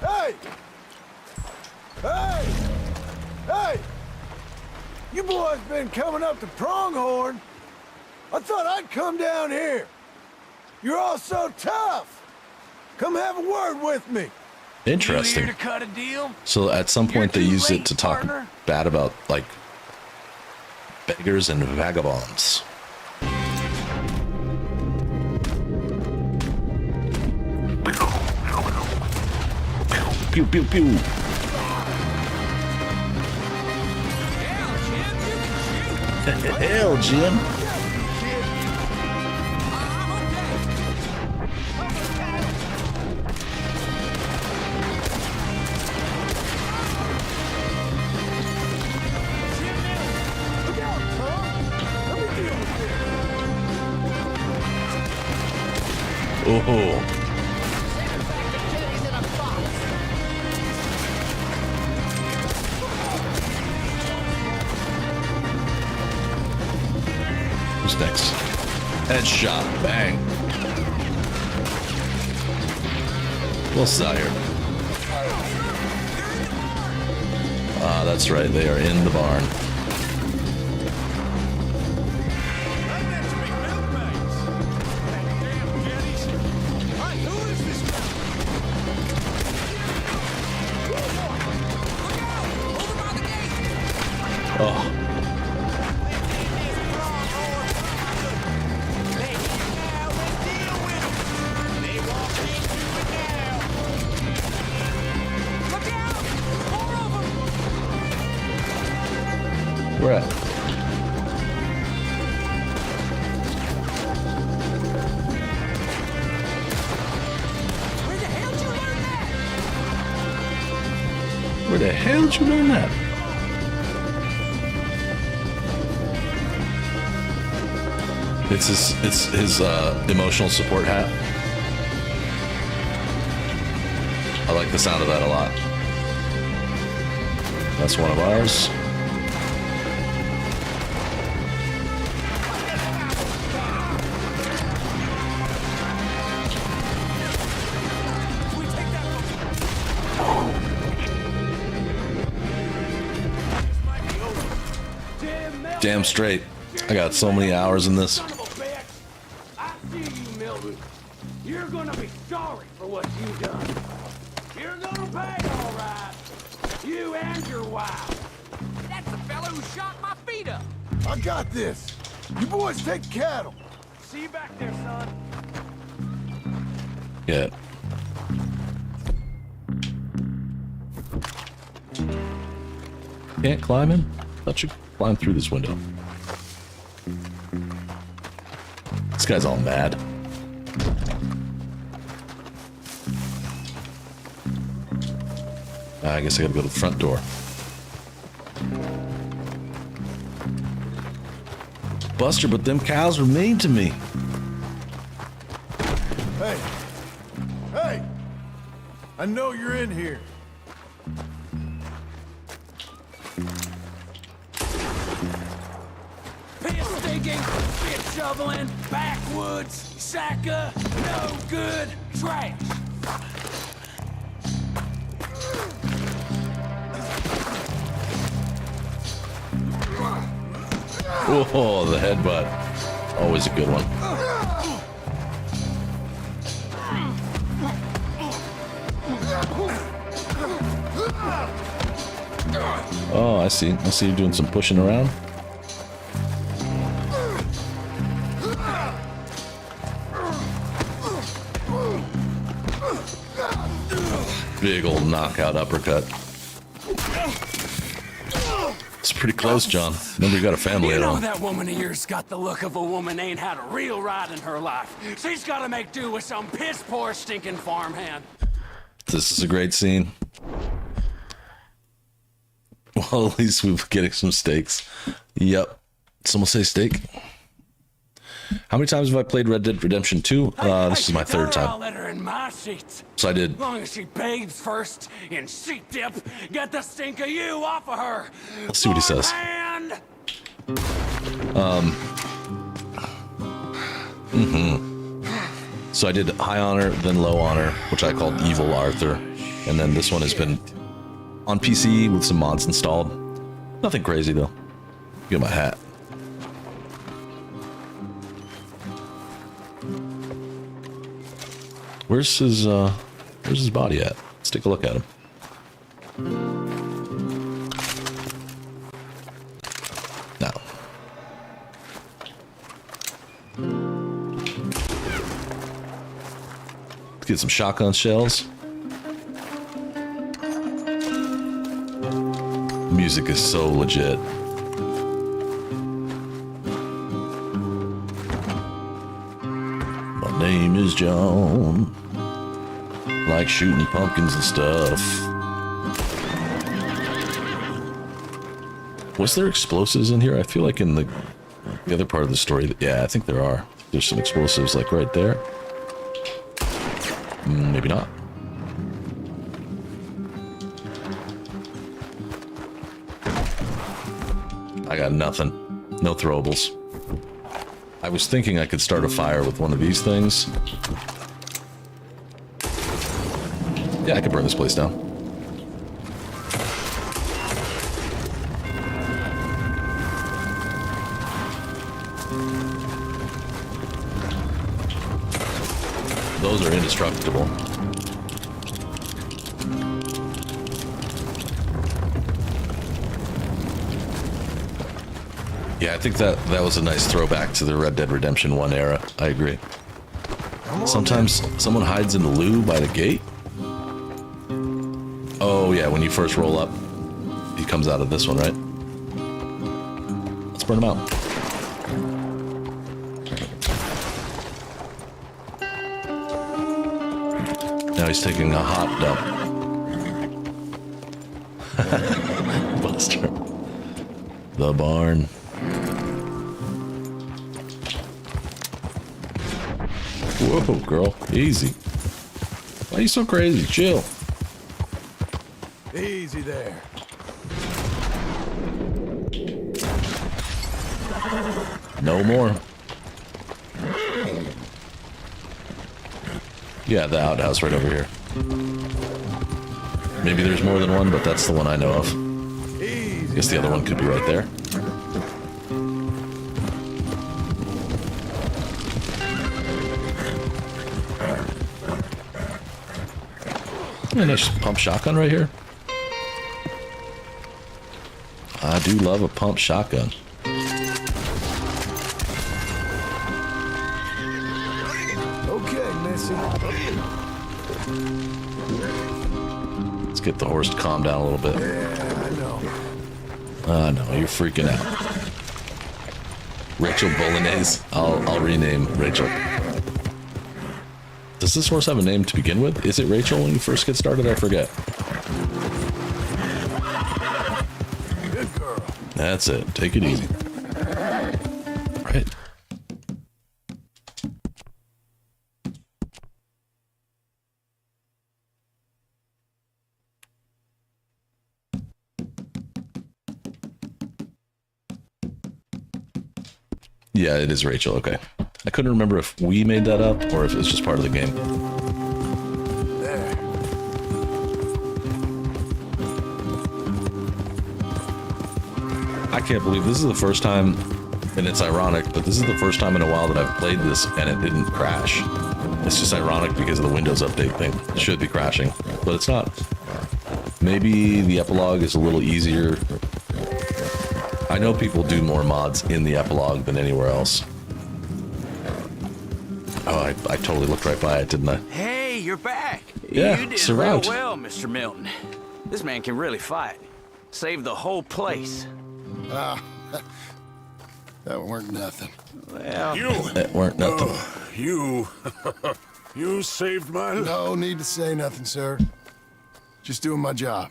Hey! Hey! Hey! You boys been coming up to Pronghorn? I thought I'd come down here. You're all so tough. Come have a word with me. Interesting. You here to cut a deal? So at some point they You're too use it late, to talk partner. bad about, like, beggars and vagabonds. Pew, pew, pew. Hell, Jim. Oh. Who's next? Headshot. Bang. Well, sire. Ah, that's right. They are in the barn. Oh. Where at? Where the hell did you learn that? It's his emotional support hat. I like the sound of that a lot. That's one of ours. Damn straight. I got so many hours in this. I see you, Milton. You're gonna be sorry for what you've done. You're gonna pay, all right. You and your wife. That's the fellow who shot my feet up. I got this. You boys take cattle. See you back there, son. Yeah. Can't climb in? Thought you could climb through this window. This guy's all mad. I guess I gotta go to the front door. Buster, but them cows were mean to me. Hey. Hey. I know you're in here. Piss digging, shit shoveling, backwoods, sack of no good trash. Oh, the headbutt. Always a good one. Oh, I see. I see you doing some pushing around. Big old knockout uppercut. It's pretty close, John. Remember, you got a family You at know home. that woman of yours got the look of a woman ain't had a real ride in her life. She's gotta make do with some piss-poor stinking farmhand. This is a great scene. Well, at least we're getting some steaks. Yep. Someone say steak. How many times have I played Red Dead Redemption 2? This is my third I'll time. let her in my seats. So I did. As long as she bathes first in sheep dip, get the stink of you off of her. Let's see what he says. Farmhand! So I did high honor, then low honor, which I called Evil Arthur. And then this one has been on PC with some mods installed. Nothing crazy though. Get my hat. Where's his body at? Let's take a look at him. Now. Let's get some shotgun shells. Music is so legit. My name is John. Like shooting pumpkins and stuff. Was there explosives in here? I feel like in the other part of the story, yeah, I think there are. There's some explosives like right there. Maybe not. I got nothing. No throwables. I was thinking I could start a fire with one of these things. Yeah, I could burn this place down. Those are indestructible. Yeah, I think that was a nice throwback to the Red Dead Redemption 1 era. I agree. Sometimes someone hides in the loo by the gate. Oh yeah, when you first roll up, he comes out of this one, right? Let's burn him out. Now he's taking a hot dump. Buster. The barn. Whoa, girl. Easy. Why are you so crazy? Chill. Easy there. No more. Yeah, the outhouse right over here. Maybe there's more than one, but that's the one I know of. I guess the other one could be right there. A nice pump shotgun right here. I do love a pump shotgun. Okay, Missy. Let's get the horse to calm down a little bit. Yeah, I know. No, you're freaking out. Rachel Bolognese. I'll rename Rachel. Does this horse have a name to begin with? Is it Rachel when you first get started? I forget. Good girl. That's it. Take it easy. Right. Yeah, it is Rachel. Okay. I couldn't remember if we made that up or if it was just part of the game. There. I can't believe this is the first time, and it's ironic, but this is the first time in a while that I've played this and it didn't crash. It's just ironic because of the Windows update thing. It should be crashing, but it's not. Maybe the epilogue is a little easier. I know people do more mods in the epilogue than anywhere else. Oh, I totally looked right by it, didn't I? Hey, you're back. Yeah, you did survived. real well, Mr. Milton. This man can really fight. Saved the whole place. Ah, that weren't nothing. Well, That weren't nothing. You saved my life. No need to say nothing, sir. Just doing my job.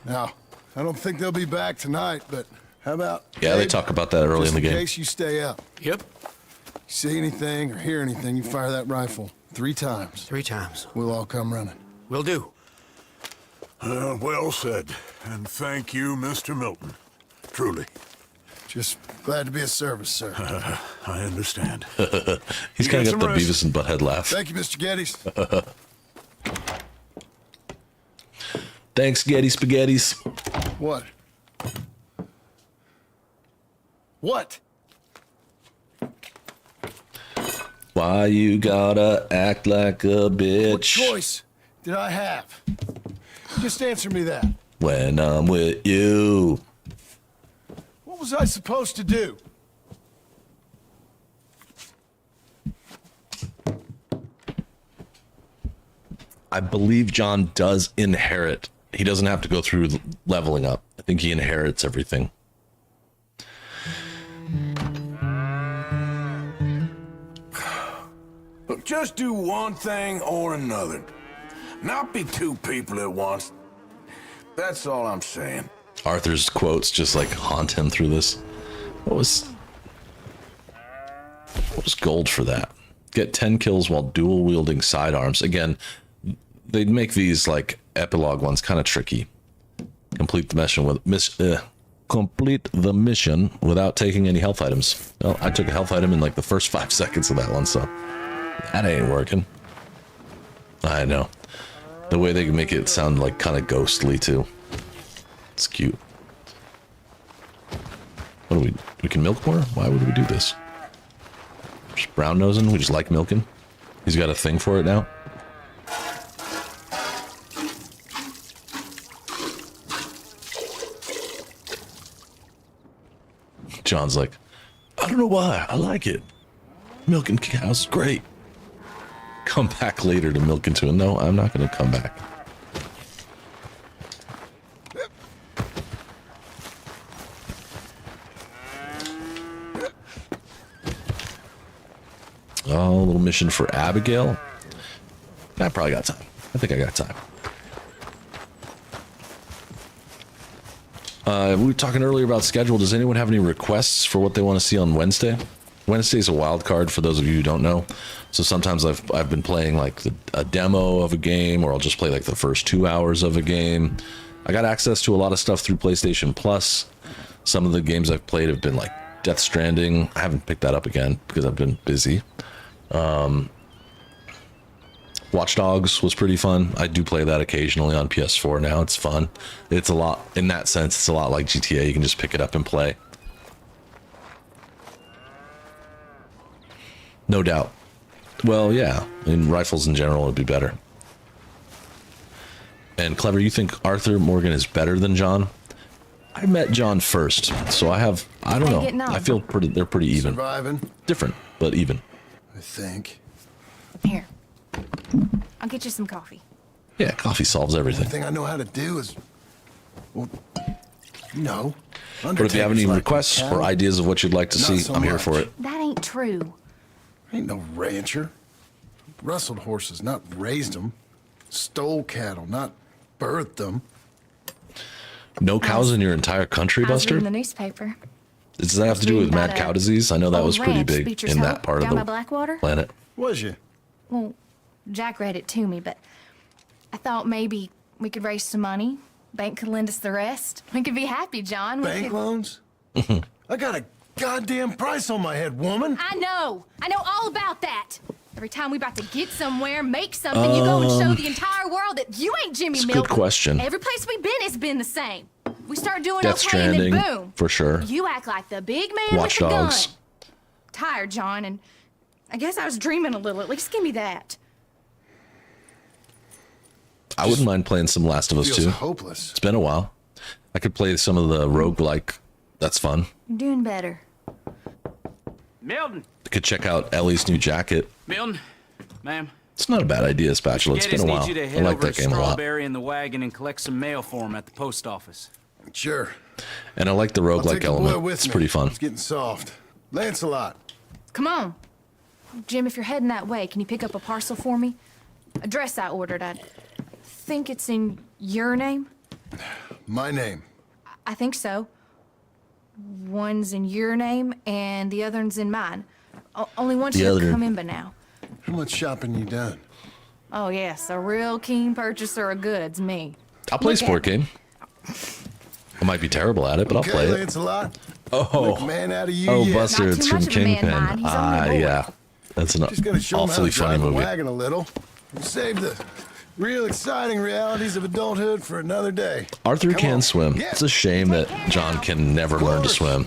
Now, I don't think they'll be back tonight, but how about... Yeah, they Abe, talk about that early in the just game. in case you stay up. Yep. See anything or hear anything, you fire that rifle 3 times. 3 times. We'll all come running. Will do. Well said. And thank you, Mr. Milton. Truly. Just glad to be of service, sir. I understand. He's You kind get of got the some rest? Beavis and Butthead laugh. Thank you, Mr. Geddes. Thanks, Getty Spaghettis. What? What? Why you gotta act like a bitch? What choice did I have? Just answer me that. When I'm with you. What was I supposed to do? I believe John does inherit. He doesn't have to go through leveling up. I think he inherits everything. Look, just do one thing or another. Not be 2 people at once. That's all I'm saying. Arthur's quotes just like haunt him through this. What was gold for that? Get 10 kills while dual wielding sidearms. Again, they'd make these like epilogue ones kind of tricky. Complete the mission without taking any health items. Well, I took a health item in like the first 5 seconds of that one, so that ain't working. I know. The way they can make it sound like kind of ghostly too. It's cute. What do we can milk more? Why would we do this? Just brown nosing? We just like milking? He's got a thing for it now? John's like, I don't know why. I like it. Milking cows is great. Come back later to milk into it. No, I'm not going to come back. Oh, a little mission for Abigail. I probably got time. I think I got time. We were talking earlier about schedule. Does anyone have any requests for what they want to see on Wednesday? Wednesday's a wild card for those of you who don't know. So sometimes I've been playing like a demo of a game, or I'll just play like the first 2 hours of a game. I got access to a lot of stuff through PlayStation Plus. Some of the games I've played have been like Death Stranding. I haven't picked that up again because I've been busy. Watch Dogs was pretty fun. I do play that occasionally on PS4 now. It's fun. It's a lot, in that sense, it's a lot like GTA. You can just pick it up and play. No doubt. Well, yeah. I mean, rifles in general would be better. And Clever, you think Arthur Morgan is better than John? I met John first, so I don't know. I feel they're pretty even. Surviving. Different, but even. I think. Here. I'll get you some coffee. Yeah, coffee solves everything. The thing I know how to do is, well, no. But if you have any requests or ideas of what you'd like to see, I'm here for it. That ain't true. Ain't no rancher. Rustled horses, not raised them. Stole cattle, not birthed them. No cows in your entire country, I was Buster? reading the newspaper. Does that have to do with mad cow disease? I know that was pretty big Beecher's in Hope, that part of down by the Blackwater. planet. Was you? Well, Jack read it to me, but I thought maybe we could raise some money. Bank could lend us the rest. We could be happy, John. Bank loans? I got a goddamn price on my head, woman. I know all about that. Every time we about to get somewhere, make something, you go and show the entire world that you ain't Jimmy Milton. Good question. Every place we've been has been the same. We start doing Death okay, and Stranding, then boom. for sure. You act like the big man Watch with the Dogs. gun. Tired, John, and I guess I was dreaming a little. At least give me that. I wouldn't mind playing some Last of Us 2. Hopeless. It's been a while. I could play some of the roguelike. That's fun. You're doing better. Milton! I could check out Ellie's new jacket. Milton, ma'am. It's not a bad idea, Spatula. It's been a while. Needs you to I head like over that to game a lot. Strawberry in the wagon and collect some mail for him at the post office. Sure. And I like the I'll roguelike take the boy element. with It's me. pretty fun. It's getting soft. Lancelot. Come on. Jim, if you're heading that way, can you pick up a parcel for me? A dress I ordered. I think it's in your name. My name. I think so. One's in your name and the other's in mine. Only one should have come in by now. How much shopping you done? Oh, yes, a real keen purchaser of goods, me. I'll play a Look sport at me. game. I might be terrible at it, but I'll play it. Lancelot. Oh, Make a man out of you oh, yet. Buster, Not it's too from much of a man, Kingpin. mind. He's only a boy. Yeah. That's an Just gotta show him how to awfully funny drive a movie. wagon a little. Save the real exciting realities of adulthood for another day. Arthur Come can on. swim. Yeah. It's a shame that John can never learn to swim.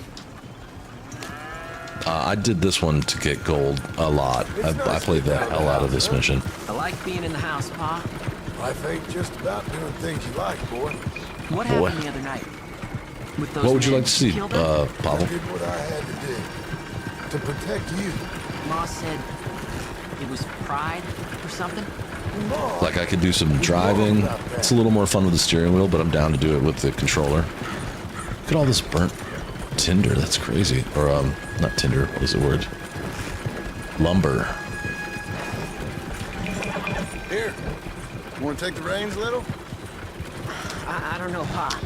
I did this one to get gold a lot. I played the hell out of this mission. I like being in the house, Pa. Life ain't just about doing things you like, boy. What Boy. happened the other night? With those What would you men like to see, killed her? I Pavel? did what I had to do to protect you. Ma said it was pride or something. Like I could do some driving. It's a little more fun with the steering wheel, but I'm down to do it with the controller. Look at all this burnt tinder. That's crazy. Or not tinder. What is the word? Lumber. Here, you want to take the reins a little? I don't know, Pa.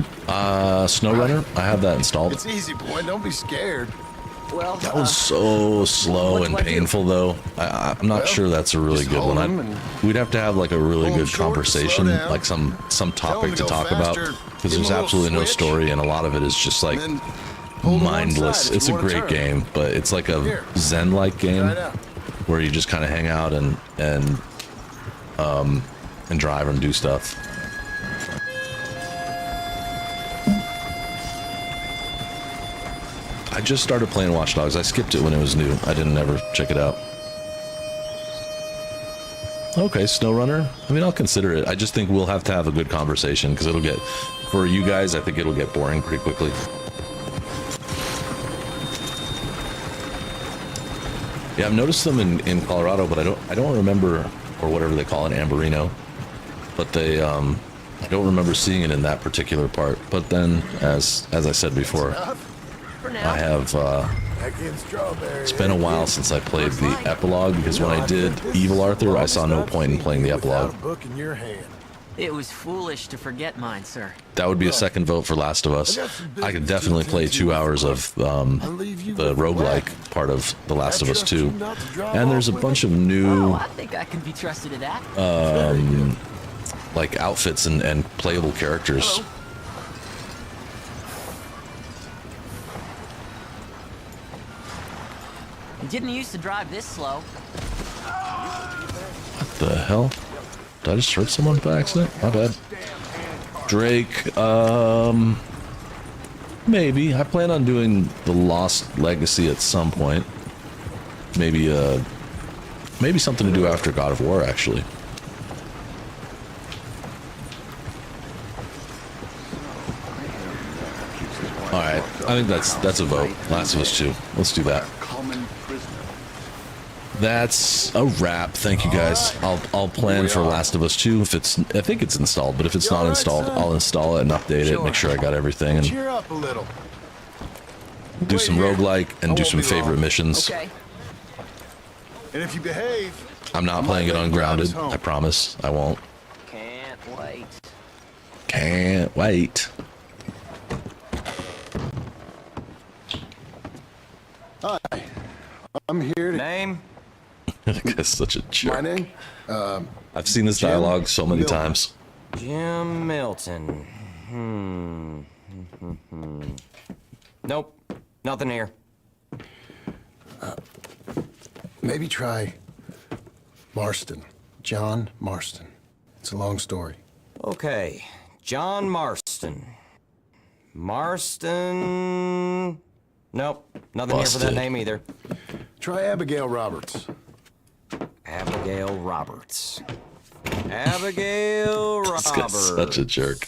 SnowRunner. I have that installed. It's easy, boy. Don't be scared. Well, That was so slow and painful, though. I'm not sure that's a really good one. We'd have to have like a really good conversation, like some topic to talk about, because there's absolutely no story, and a lot of it is just like mindless. It's a great game, but it's like a Zen-like game where you just kind of hang out and drive and do stuff. I just started playing Watch Dogs. I skipped it when it was new. I didn't ever check it out. Okay, SnowRunner. I mean, I'll consider it. I just think we'll have to have a good conversation, because it'll get, for you guys, I think it'll get boring pretty quickly. Yeah, I've noticed them in Colorado, but I don't remember, or whatever they call it, Amberino. But they, I don't remember seeing it in that particular part. But then, as I said before, I have, it's been a while since I played the Epilogue, because when I did Evil Arthur, I saw no point in playing the Epilogue. it was foolish to forget mine, sir. That would be a second vote for Last of Us. I could definitely play 2 hours of the roguelike part of The Last of Us 2. And there's a bunch of new... I think I can be trusted to that. like outfits and playable characters. Hello. You didn't used to drive this slow. What the hell? Did I just hurt someone by accident? My bad. Drake, maybe. I plan on doing the Lost Legacy at some point. Maybe something to do after God of War, actually. Alright, I think that's a vote. Last of Us 2. Let's do that. That's a wrap. Thank you guys. I'll plan for Last of Us 2 if it's, I think it's installed, but if it's not installed, I'll install it and update it, make sure I got everything, and cheer up a little. do some roguelike and do some favorite missions. Okay. And if you behave, I'm not playing it on Grounded. I promise. I won't. Can't wait. Can't wait. Hi. I'm here to... Name? That guy's such a jerk. My name? I've seen this dialogue so many Milton. times. Jim Milton. Nope. Nothing here. Maybe try Marston. John Marston. It's a long story. Okay. John Marston. Marston... Nope. Nothing here for that name either. Try Abigail Roberts. Abigail Roberts. Abigail Roberts. This guy's such a jerk.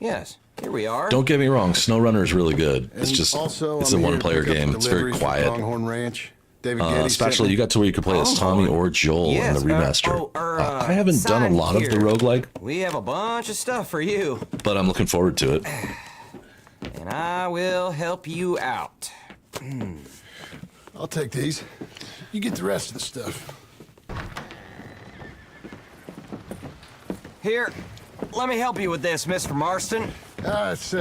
Yes, here we are. Don't get me wrong, SnowRunner is really good. It's And just, also, it's I'm a here to one-player pick up game. It's very deliveries for quiet. Pronghorn Ranch. David Getty Especially, sent me- you got to where you could play as Tommy or Joel in the remaster. I haven't done a lot of the roguelike, We have a bunch of stuff for you, but I'm looking forward to it. and I will help you out. I'll take these. You get the rest of the stuff. Here, let me help you with this, Mr. Marston. It's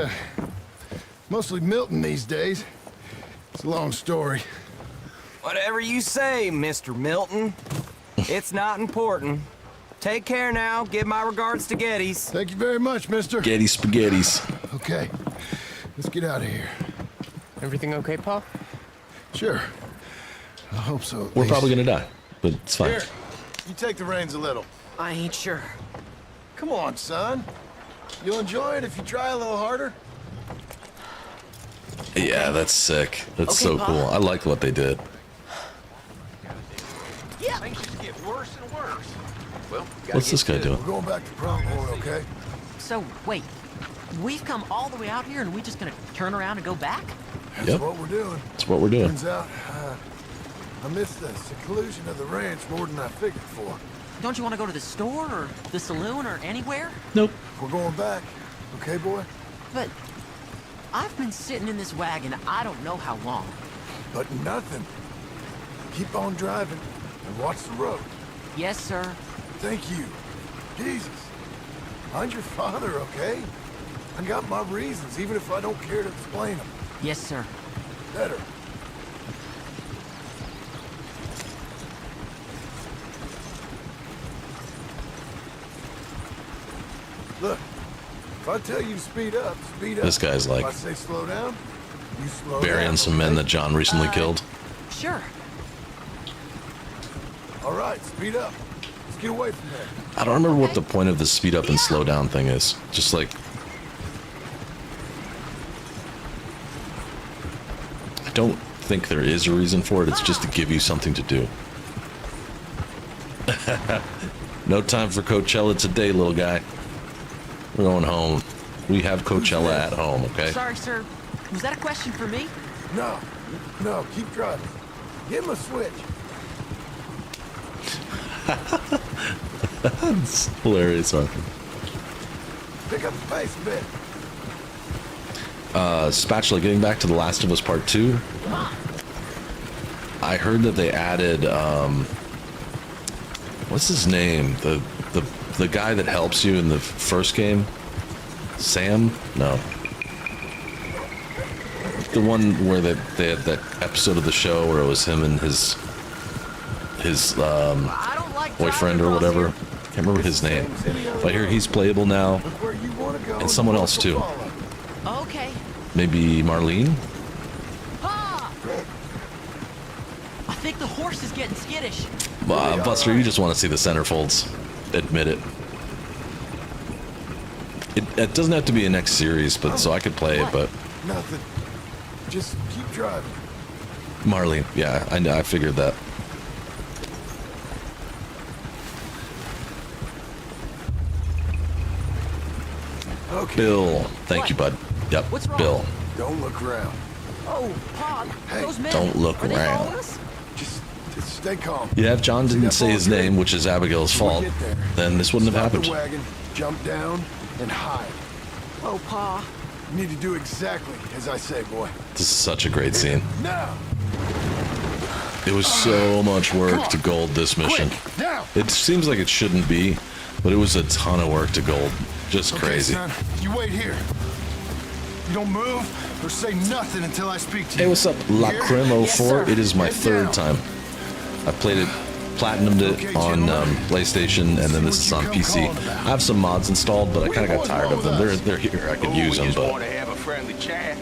mostly Milton these days. It's a long story. Whatever you say, Mr. Milton. It's not important. Take care now. Give my regards to Geddes. Thank you very much, mister. Getty Spaghettis. Okay, let's get out of here. Everything okay, Pa? Sure. I hope so. at We're least. probably gonna die, but it's fine. Here, you take the reins a little. I ain't sure. Come on, son. You'll enjoy it if you try a little harder. Yeah, that's sick. That's Okay, so Pa. cool. I like what they did. Yeah. Things just get worse and worse. Well, What's this guy doing? We're going back to Pronghorn, okay? So, wait. We've come all the way out here and we just gonna turn around and go back? That's Yep. what we're doing. That's what we're doing. Turns out, I missed the seclusion of the ranch more than I figured for. Don't you want to go to the store or the saloon or anywhere? Nope. We're going back, okay, boy? But I've been sitting in this wagon I don't know how long. But nothing. Keep on driving and watch the road. Yes, sir. Thank you. Jesus. Mind your father, okay? I got my reasons, even if I don't care to explain them. Yes, sir. better. Look, if I tell you to speed up, speed up. This guy's like if I say slow down, you slow burying down. some men that John recently killed. Sure. All right, speed up. Let's get away from there. I don't remember what the point of the speed up and slow down thing is. Just like, I don't think there is a reason for it. It's just to give you something to do. No time for Coachella today, little guy. We're going home. We have Coachella at home, okay? Sorry, sir. Was that a question for me? No, no, keep driving. Give him a switch. That's hilarious, Arthur. Pick up the pace a bit. Spatula, getting back to The Last of Us Part 2. I heard that they added, what's his name? The guy that helps you in the first game? Sam? No. The one where they had that episode of the show where it was him and his boyfriend or whatever. Can't remember his name. But I hear he's playable now. And someone else too. Okay. Maybe Marlene? Ah! I think the horse is getting skittish. Buster, you just want to see the centerfolds. Admit it. It doesn't have to be a next series, but so I could play it, but... Nothing. Just keep driving. Marlene, yeah, I figured that. Okay. Bill. Thank you, bud. Yep, What's wrong? Bill. Don't look around. Oh, Pog, Hey, those men. don't look are they around. following us? Just stay calm. Yeah, if John didn't that say ball his good? name, which is Abigail's fault, Get there. then this wouldn't have Stop happened. the wagon, jump down, and hide. Oh, Pa. You need to do exactly as I say, boy. This is such a great scene. Now! It was so much work to gold this mission. Quick, now! It seems like it shouldn't be, but it was a ton of work to gold. Just crazy. Okay, son, you wait here. You don't move or say nothing until I speak to you. Hey, what's up, La Here? Creme 04? It is my Head third down. time. I played it, platinumed it on PlayStation, and then this is on PC. I have some mods installed, but I kind of got tired of them. They're here. I could use them, just want but to have a friendly chat.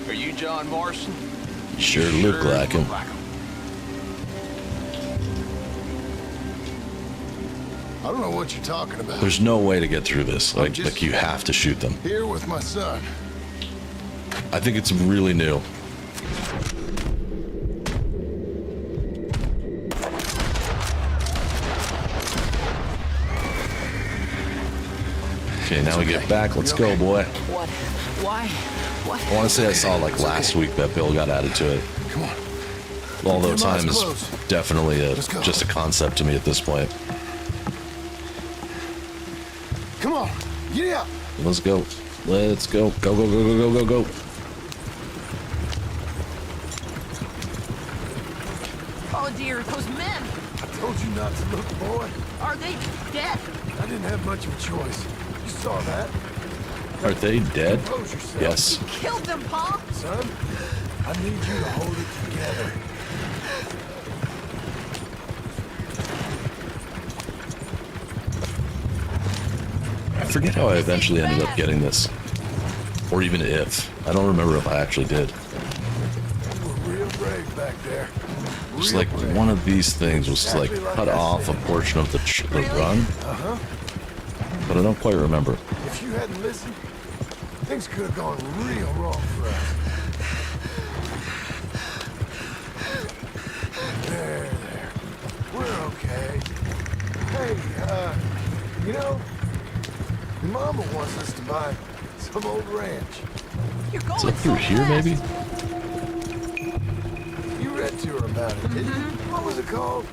Are you John Morrison? sure look like him. I don't know what you're talking about. There's no way to get through this. Like you have to shoot them. Here with my son. I think it's really new. Okay, now we get back. Let's go, boy. What? Why? What? I want to say I saw like last week that Bill got added to it. Come on. Although Keep your eyes time is closed. definitely Let's go. just a concept to me at this point. Come on. Get up. Let's go. Let's go. Go, go, go, go, go, go, go. Oh dear, those men. I told you not to look, boy. Are they dead? I didn't have much of a choice. You saw that. Are they dead? Compose yourself. Yes. Killed them, Pa. Son, I need you to hold it together. I forget how I eventually ended up getting this. Or even if. I don't remember if I actually did. You were real brave back there. Just like one of these things was to like cut off a portion of the run. Uh-huh. But I don't quite remember. If you hadn't listened, things could have gone real wrong for us. There. We're okay. Hey, you know, your mama wants us to buy some old ranch. You're going Is it so through here, fast. maybe? You read to her about it, didn't you? What was it called?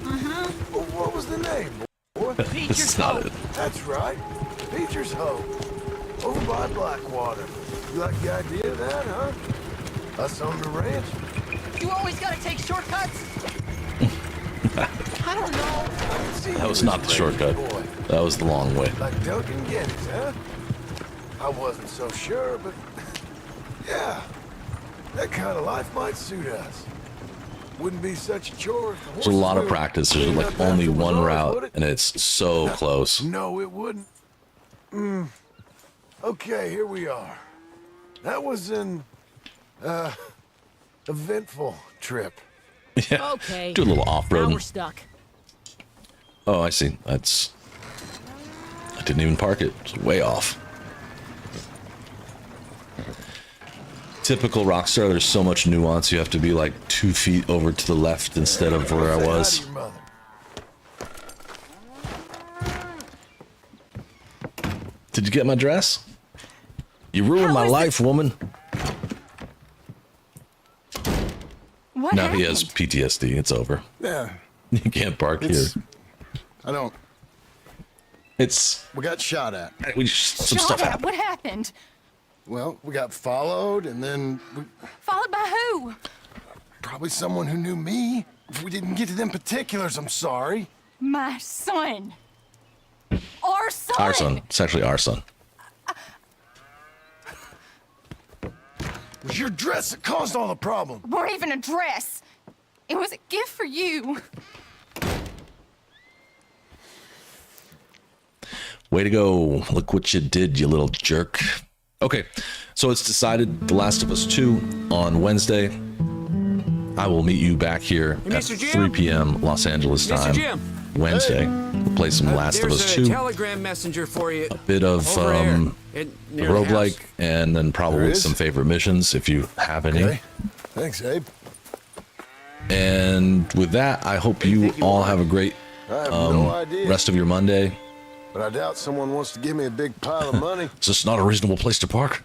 Well, what was the name, boy? This is not it. That's right. Beecher's Hope. Over by Blackwater. You like the idea of that, huh? Us on the ranch? You always gotta take shortcuts. I don't know. That was not the shortcut. That was the long way. Like Duncan Geddes, huh? I wasn't so sure, but yeah. That kind of life might suit us. Wouldn't be such a chore if the There's a lot of horses practice. There's cleaned like up only after it was one ours, route, would it? and it's so close. No, it wouldn't. Okay, here we are. That was an eventful trip. Yeah. Okay. Do a little Now off-roading. we're stuck. Oh, I see. I didn't even park it. It's way off. Typical Rockstar, there's so much nuance. You have to be like 2 feet over to the left instead of where I was. Did you get my dress? You ruined my life, woman. What Now happened? he has PTSD. It's over. Yeah. You can't park here. I don't. It's. We got shot at. We some Shut stuff up. happened. What happened? Well, we got followed, and then Followed by who? probably someone who knew me. If we didn't get to them particulars, I'm sorry. My son. Our son. Our son. It's actually our son. It was your dress that caused all the problem. Weren't even a dress. It was a gift for you. Way to go. Look what you did, you little jerk. Okay, so it's decided The Last of Us 2 on Wednesday. I will meet you back here Hey, at Mr. Jim? 3 p.m. Los Angeles Mr. time. Jim? Wednesday. We'll play some Last of Us There's 2. a telegram messenger for you. A bit of over there, the near the house. roguelike, and then There probably is? some favorite missions if you have any. Okay. Thanks, Abe. And with that, I hope you all have a great I have no idea. rest of your Monday. But I doubt someone wants to give me a big pile of money. Is this not a reasonable place to park?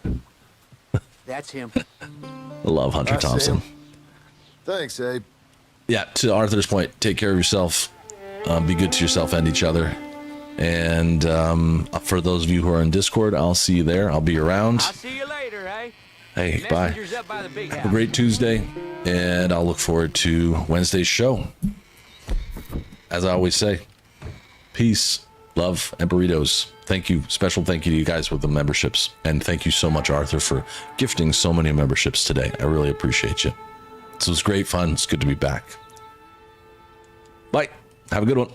That's him. I love Hunter I see Thompson. him. Thanks, Abe. Yeah, to Arthur's point, take care of yourself. Be good to yourself and each other. And for those of you who are in Discord, I'll see you there. I'll be around. I'll see you later, eh? Hey, bye. Messenger's up by the big Have a house. great Tuesday, and I'll look forward to Wednesday's show. As I always say, peace, love, and burritos. Thank you. Special thank you to you guys with the memberships. And thank you so much, Arthur, for gifting so many memberships today. I really appreciate you. This was great fun. It's good to be back. Bye. Have a good one.